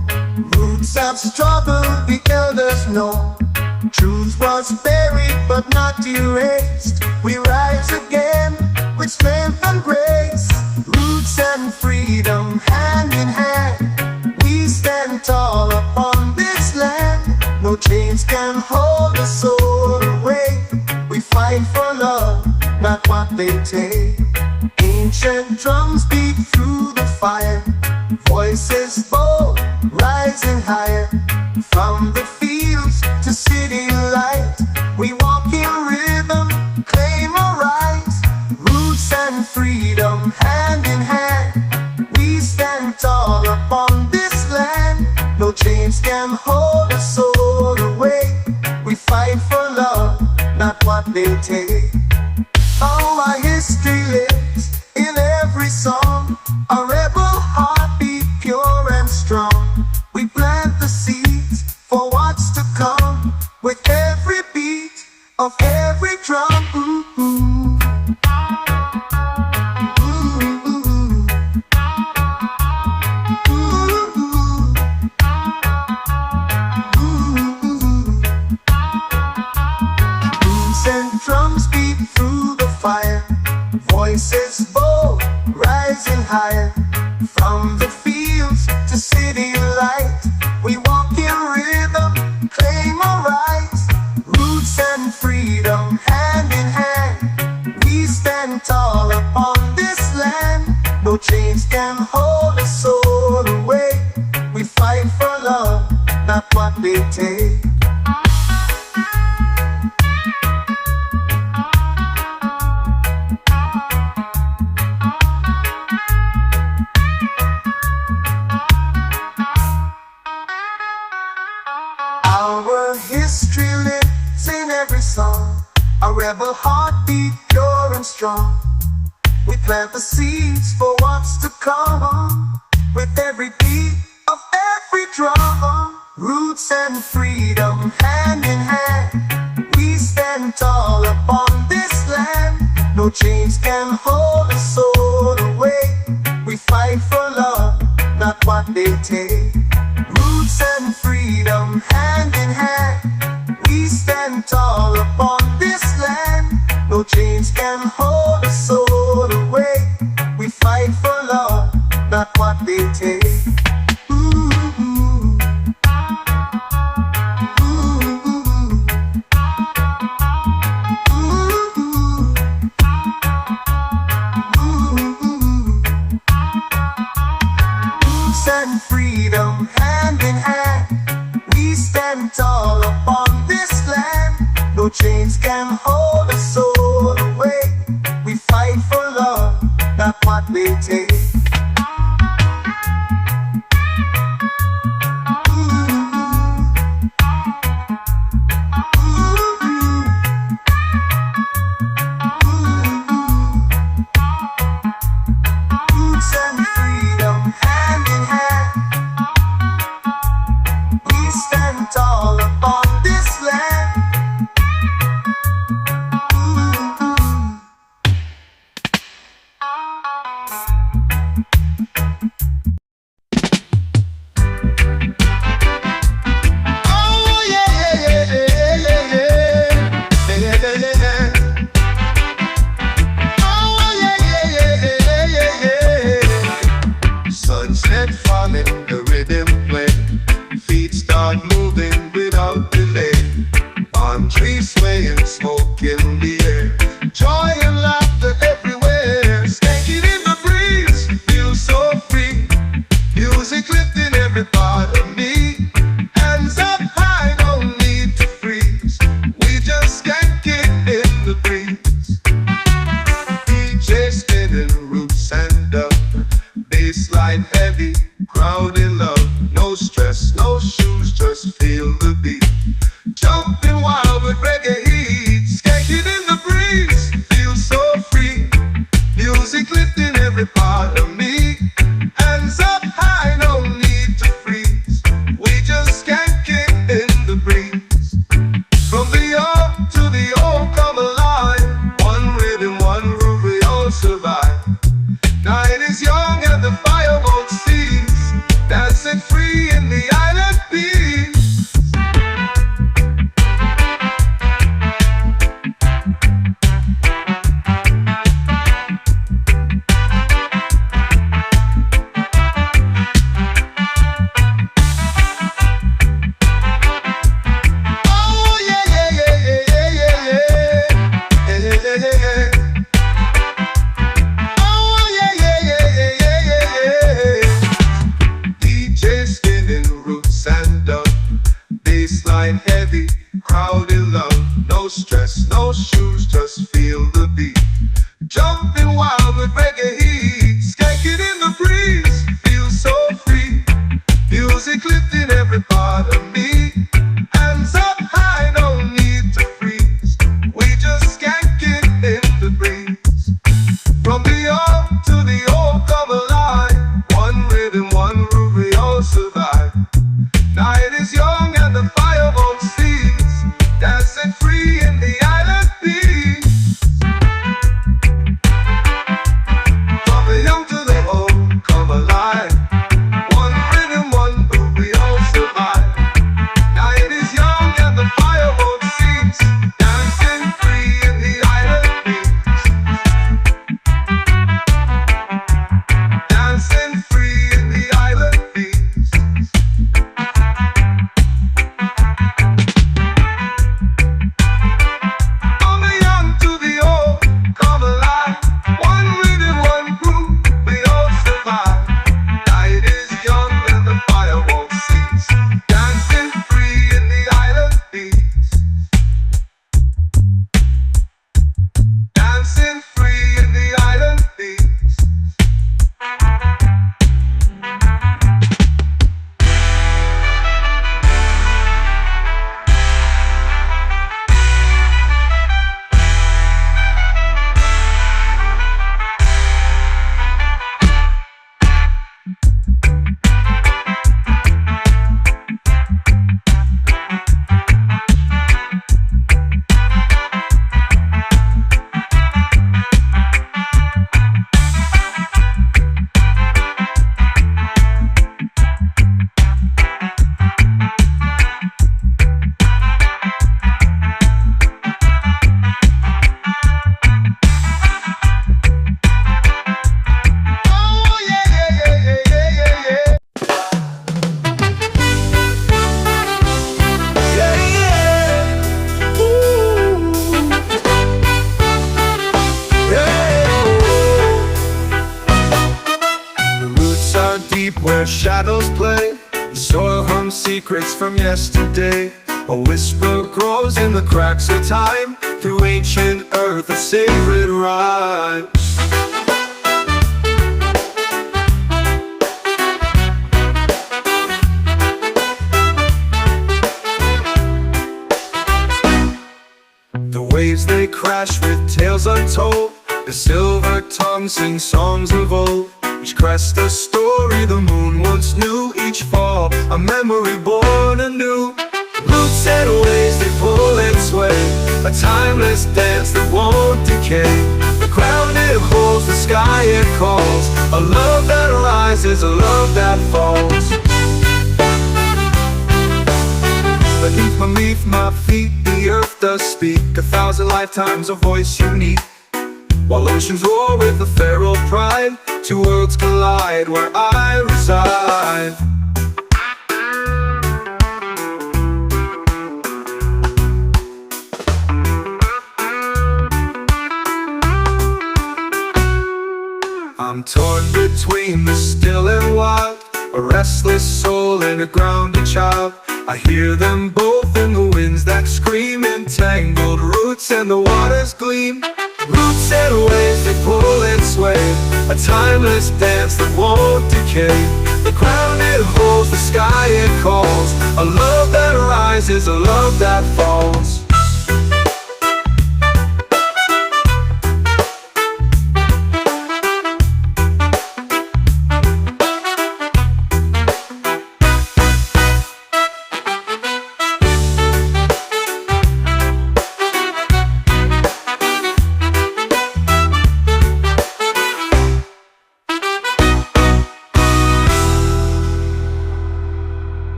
Roots have struggle, the elders know. Truth was buried but not erased. We rise again with strength and grace. Roots and freedom hand in hand. We stand tall upon this land. No chains can hold the soul away. We fight for love, not what they take. Ancient drums beat through the fire. Voices bold, rising higher. From the fields to city light, we walk in rhythm, claim our rights. Roots and freedom hand in hand. We stand tall upon this land. No chains can hold a soul away. We fight for love, not what they take. Oh, our history lives in every song. A rebel heartbeat, pure and strong. We plant the seeds for what's to come. With every beat of every drum. Ooh, ooh. Ooh, ooh. Ooh, ooh. Ooh, ooh. Drums and drums beat through the fire. Voices bold, rising higher. From the fields to city light, we walk in rhythm, claim our rights. Roots and freedom hand in hand. We stand tall upon this land. No chains can hold a soul away. We fight for love, not what they take. Our history lives in every song. A rebel heartbeat, pure and strong. We plant the seeds for what's to come. With every beat of every drum. Roots and freedom hand in hand. We stand tall upon this land. No chains can hold a soul away. We fight for love, not what they take. Roots and freedom hand in hand. We stand tall upon this land. No chains can hold a soul away. We fight for love, not what they take. Ooh, ooh. Ooh, ooh. Ooh, ooh. Ooh, ooh. And freedom hand in hand. We stand tall upon this land. No chains can hold a soul away. We fight for love, not what they take. Roots and freedom hand in hand. We stand tall upon this land.
where shadows play. The soil hums secrets from yesterday. A whisper grows in the cracks of time. Through ancient earth, a sacred rhyme. The waves they crash with tales untold. The silver tongue sings songs of old. Each crest a story the moon once knew. Each fall a memory born anew. Roots and ways they pull and sway. A timeless dance that won't decay. The ground it holds, the sky it calls. A love that rises, a love that falls. Beneath my feet, the earth does speak. 1,000 lifetimes, a voice unique. While oceans roar with a feral pride, two worlds collide where I reside. I'm torn between the still and wild, a restless soul and a grounded child. I hear them both in the winds that scream. Entangled roots and the waters gleam. Roots and waves they pull and sway. A timeless dance that won't decay. The ground it holds, the sky it calls. A love that rises, a love that falls.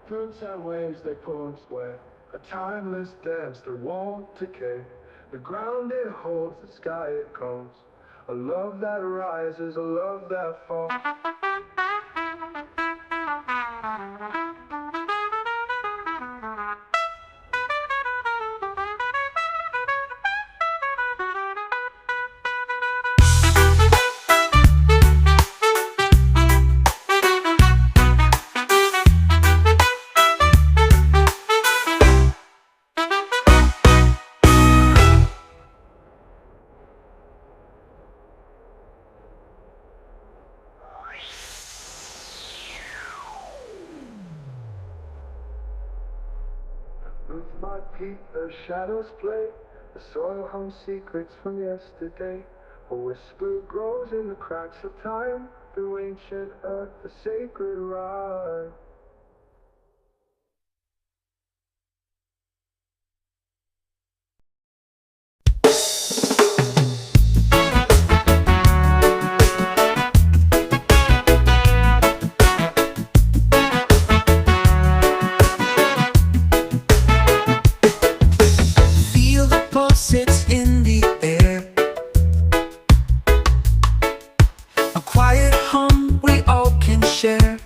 Roots and waves they pull and sway. A timeless dance that won't decay. The ground it holds, the sky it calls. A love that rises, a love that falls. With my feet the shadows play. The soil hums secrets from yesterday. A whisper grows in the cracks of time. Through ancient earth, the sacred rhyme.
Sits in the air, a quiet hum we all can share.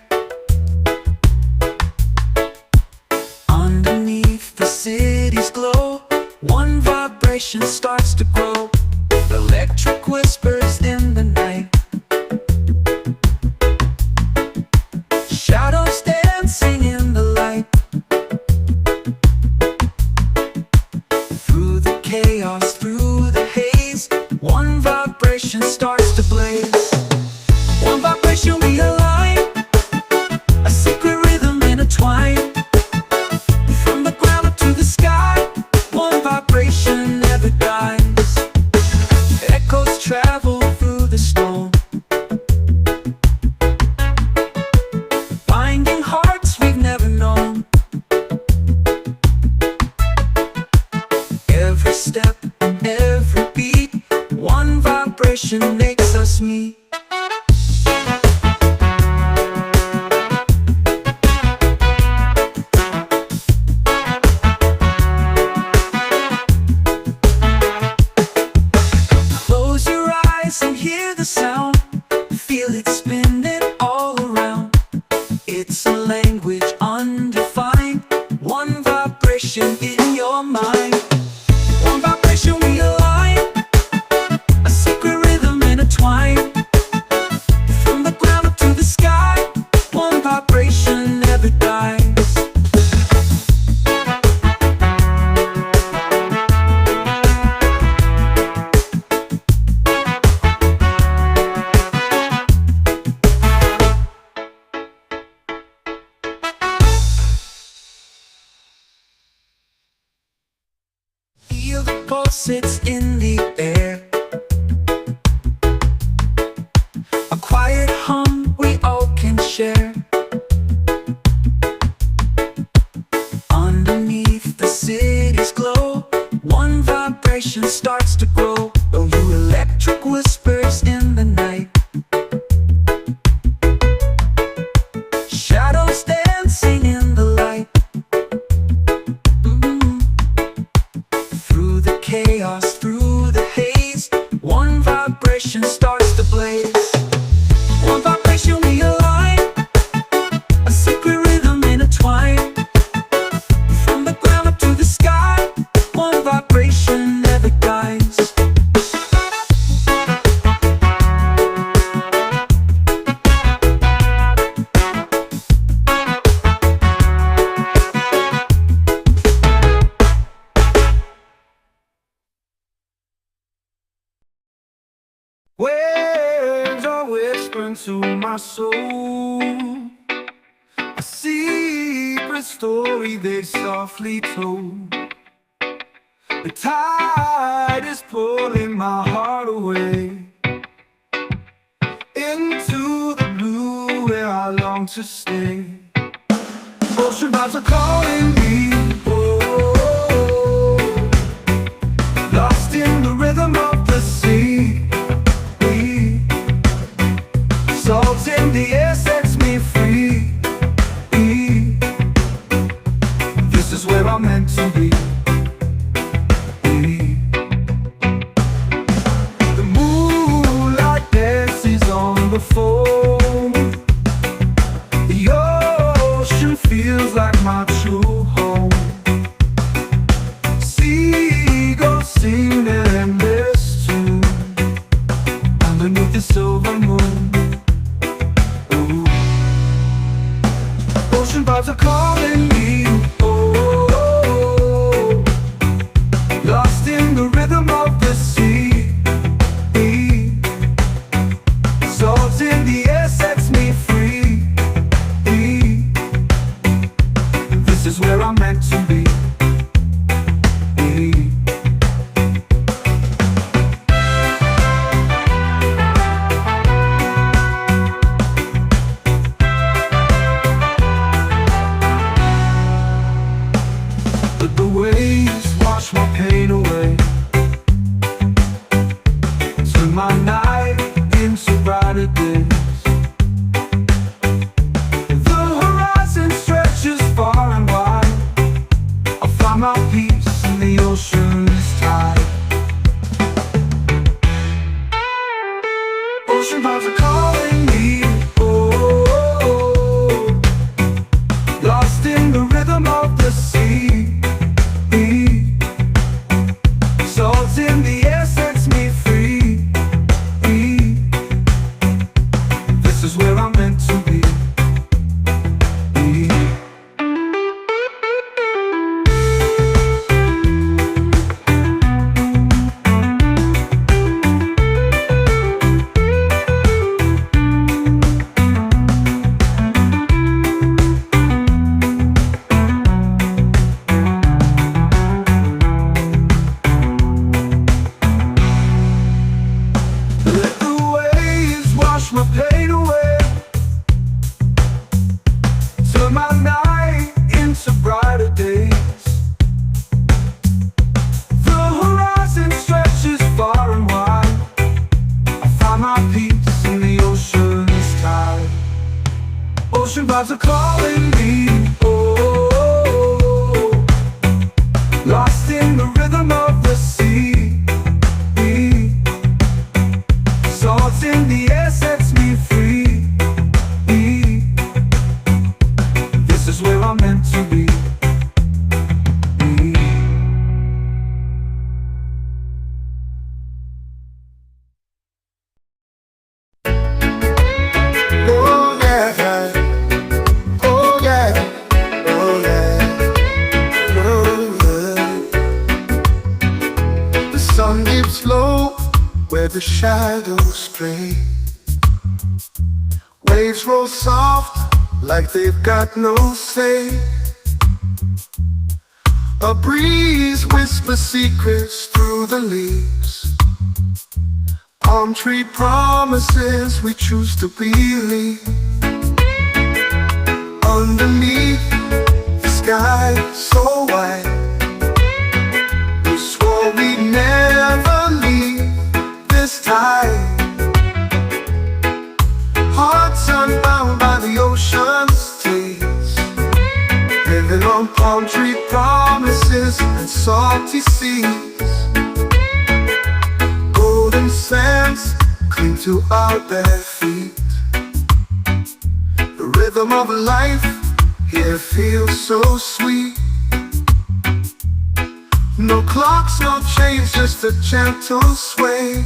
Underneath the city's glow, one vibration starts to grow. Electric whispers in the night, shadows dancing in the light. Chaos through the haze, one vibration starts to blaze. One vibration we align, a secret rhythm intertwined. From the ground up to the sky, one vibration never dies. Echoes travel through the storm, binding hearts we've never known. Every step, every beat, one vibration makes us meet. Close your eyes and hear the sound. Feel it spinning all around. It's a language undefined. One vibration in your mind. One vibration we align, sits in the air. A quiet hum we all can share. Underneath the city's glow, one vibration starts to grow. Oh, you electric whispers in the night. Shadows dancing in the light. Through the chaos, through the haze, one vibration starts to blaze. One vibration we align, a secret rhythm intertwined. From the ground up to the sky, one vibration never dies. Words are whispering to my soul, a secret story they softly told. The tide is pulling my heart away into the blue where I long to stay. Ocean vibes are calling me, oh, lost in the rhythm of the sea. Salt in the air sets me free. This is where I'm meant to be. The moonlight dances on the foam. The ocean feels like my true home. Seagulls sing an endless tune underneath the silver moon. Ocean vibes are calling me, oh, lost in the rhythm of the sea. Salt in the air sets me free. This is where I'm meant to be. Let the waves wash my pain away, turn my night into brighter days. The horizon stretches far and wide. I'll find my peace in the ocean's tide. Ocean vibes are calling me, oh, lost in the rhythm of the sea. Salt in the air sets me free. This is where I'm meant to be. Let the waves wash my pain away, turn my night into brighter days. The horizon stretches far and wide. I find my peace in the ocean's tide. Ocean vibes are calling me, oh, lost in the rhythm of the sea. Salt in the air sets me free. This is where I'm meant to be.
Oh yeah, oh yeah, oh yeah, oh yeah. The sun dips low where the shadows stray. Waves roll soft like they've got no say.
A breeze whispers secrets through the leaves. Palm tree promises we choose to believe. Underneath the sky so wide, we swore we'd never leave this time. Hearts unbound by the ocean's taste, living on palm tree promises and salty seas. Golden sands cling to our bare feet. The rhythm of life here feels so sweet. No clocks, no chains, just a gentle sway.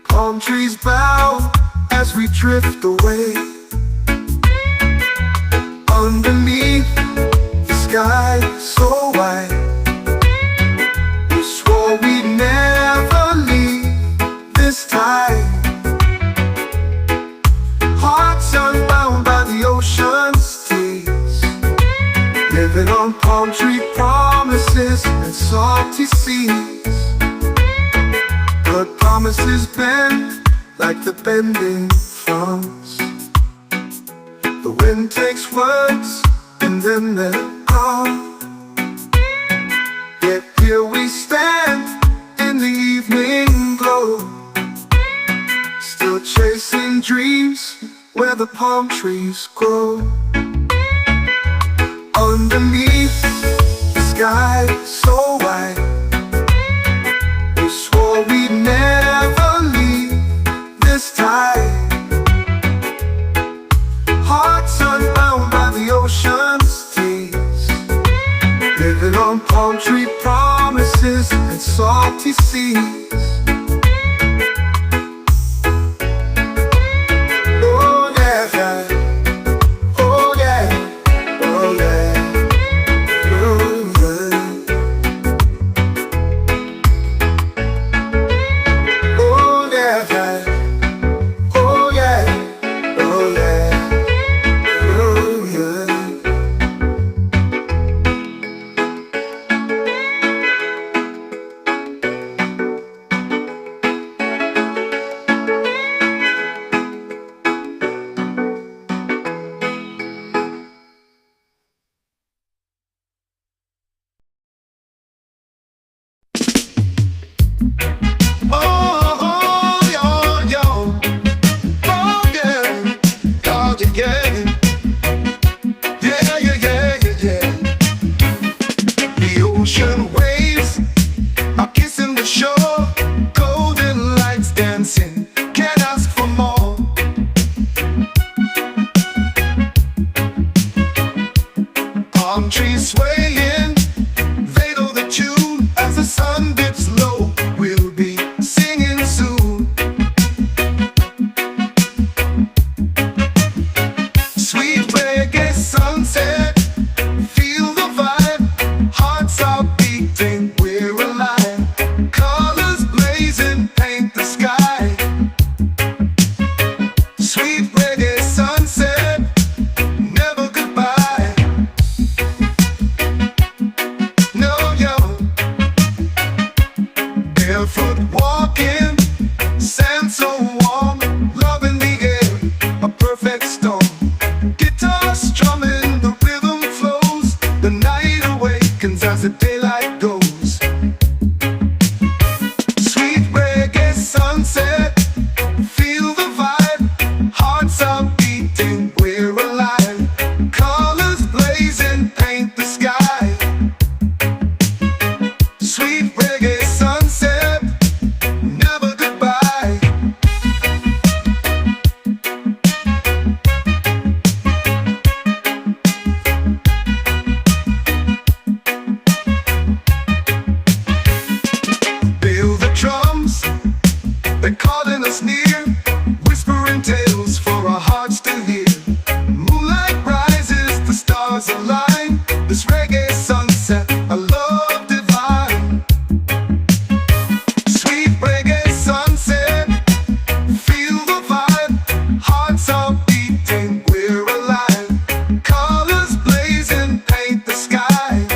Palm trees bow as we drift away. Underneath the sky so wide, we swore we'd never leave this time. Hearts unbound by the ocean's tears, living on palm tree promises and salty seas. But promises bend like the bending fronds. The wind takes words and then they're gone. Yet here we stand in the evening glow, still chasing dreams where the palm trees grow. Underneath the sky so wide, we swore we'd never leave this time. Hearts unbound by the ocean's tears, living on palm tree promises and salty seas. Oh yeah, yeah. Oh yeah, oh yeah, oh yeah. Oh yeah, yeah. Oh yeah, oh yeah. Palm trees swaying, they know the tune. As the sun dips low, we'll be singing soon. Sweet reggae sunset, feel the vibe. Hearts are beating, we're alive. Colors blazing, paint the sky. Sweet reggae sunset, never goodbye. No, yo. Barefoot walking, sand so warm, love in the air, a perfect storm. Guitar strumming, the rhythm flows, the night awakens as the daylight goes. Sweet reggae sunset, feel the vibe. Hearts are beating, we're alive. Colors blazing, paint the sky. Sweet reggae sunset, never goodbye. Feel the drums, they're calling us near, whispering tales for our hearts to hear. Moonlight rises, the stars align. This reggae sunset, a love divine. Sweet reggae sunset, feel the vibe. Hearts are beating, we're alive. Colors blazing, paint the sky.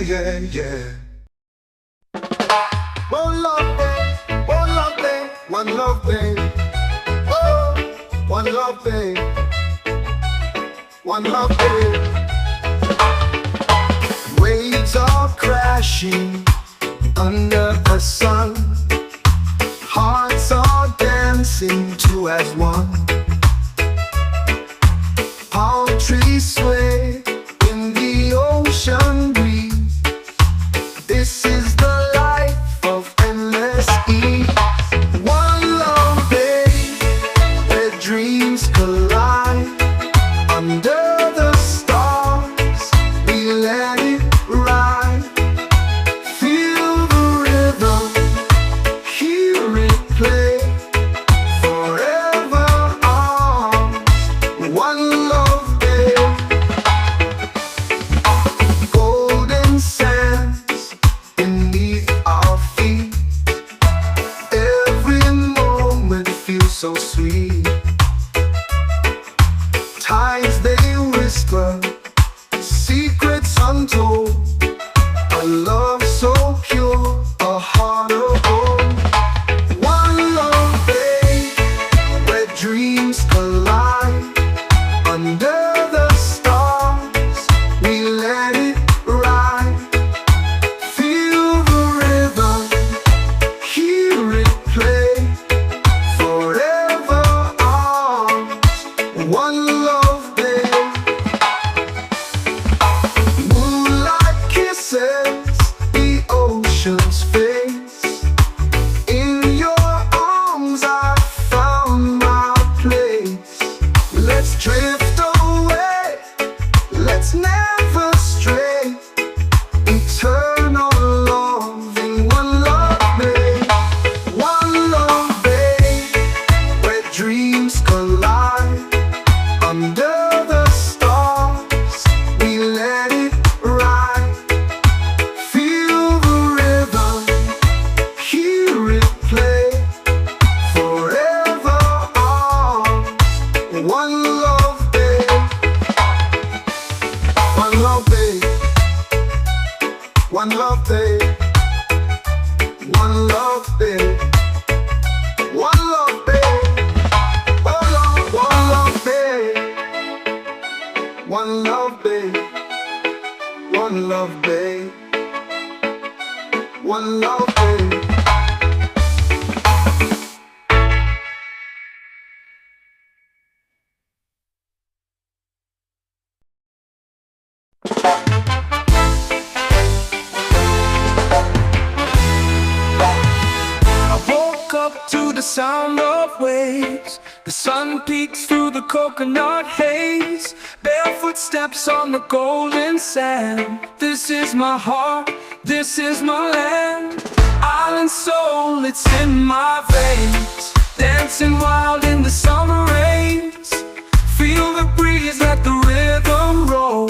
yeah, yeah, yeah.
One love day, one love day,
One love, babe.
oh,
One love, babe. One love, babe.
waves are crashing under the sun. Hearts are dancing two as one. Palm trees sway in the ocean breeze. This is the life of endless ease. One love day where dreams collide. Under the stars we let it ride. Feel the rhythm, hear it play. Forever on one love day. Golden sands beneath our feet. Every moment feels so sweet. Tides they whisper, secrets untold. A love so pure, a heart of gold. One love day where dreams collide. Under the stars we let it ride. Feel the rhythm, hear it play. Forever on one love day. Moonlight kisses the ocean's face. In your arms I found my place. Let's drift away, let's never stray. Eternal love in one love day. One love day where dreams collide. Under the stars we let it ride. Feel the rhythm, hear it play. Forever on one love day. One love day. One love day. One love day. One love day. One love day. One love day. One love day. One love day.
I woke up to the sound of waves. The sun peeks through the coconut haze. Barefoot steps on the golden sand. This is my heart, this is my land. Island soul, it's in my veins. Dancing wild in the summer rains. Feel the breeze, let the rhythm roll.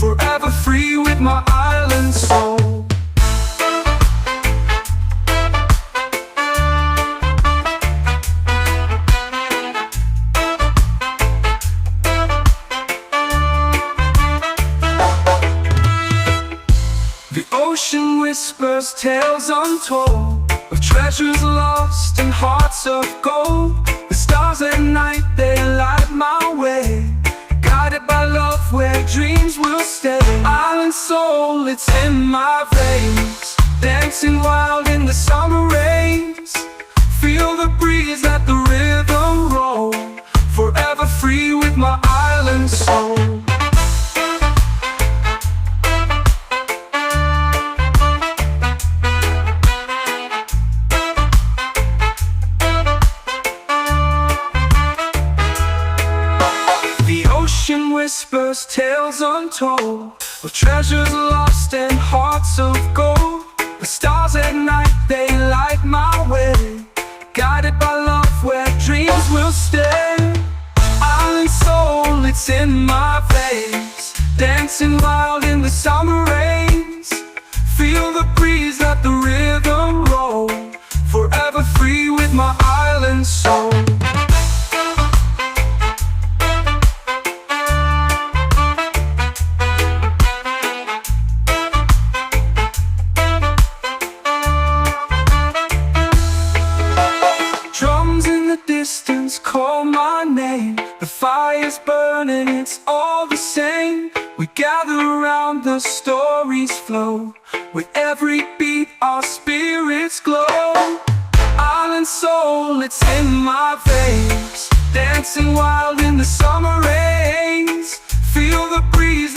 Forever free with my island soul. The ocean whispers tales untold of treasures lost and hearts of gold. The stars at night, they light my way. Guided by love where dreams will stay. Island soul, it's in my veins. Dancing wild in the summer rains. Feel the breeze, let the rhythm roll. Forever free with my island soul. Whispers tales untold of treasures lost and hearts of gold. The stars at night, they light my way. Guided by love where dreams will stay. Island soul, it's in my veins. Dancing wild in the summer rains. Feel the breeze, let the rhythm roll. Forever free with my island soul. fires burning, it's all the same. We gather around, the stories flow. With every beat our spirits glow. Island soul, it's in my veins. Dancing wild in the summer rains. Feel the breeze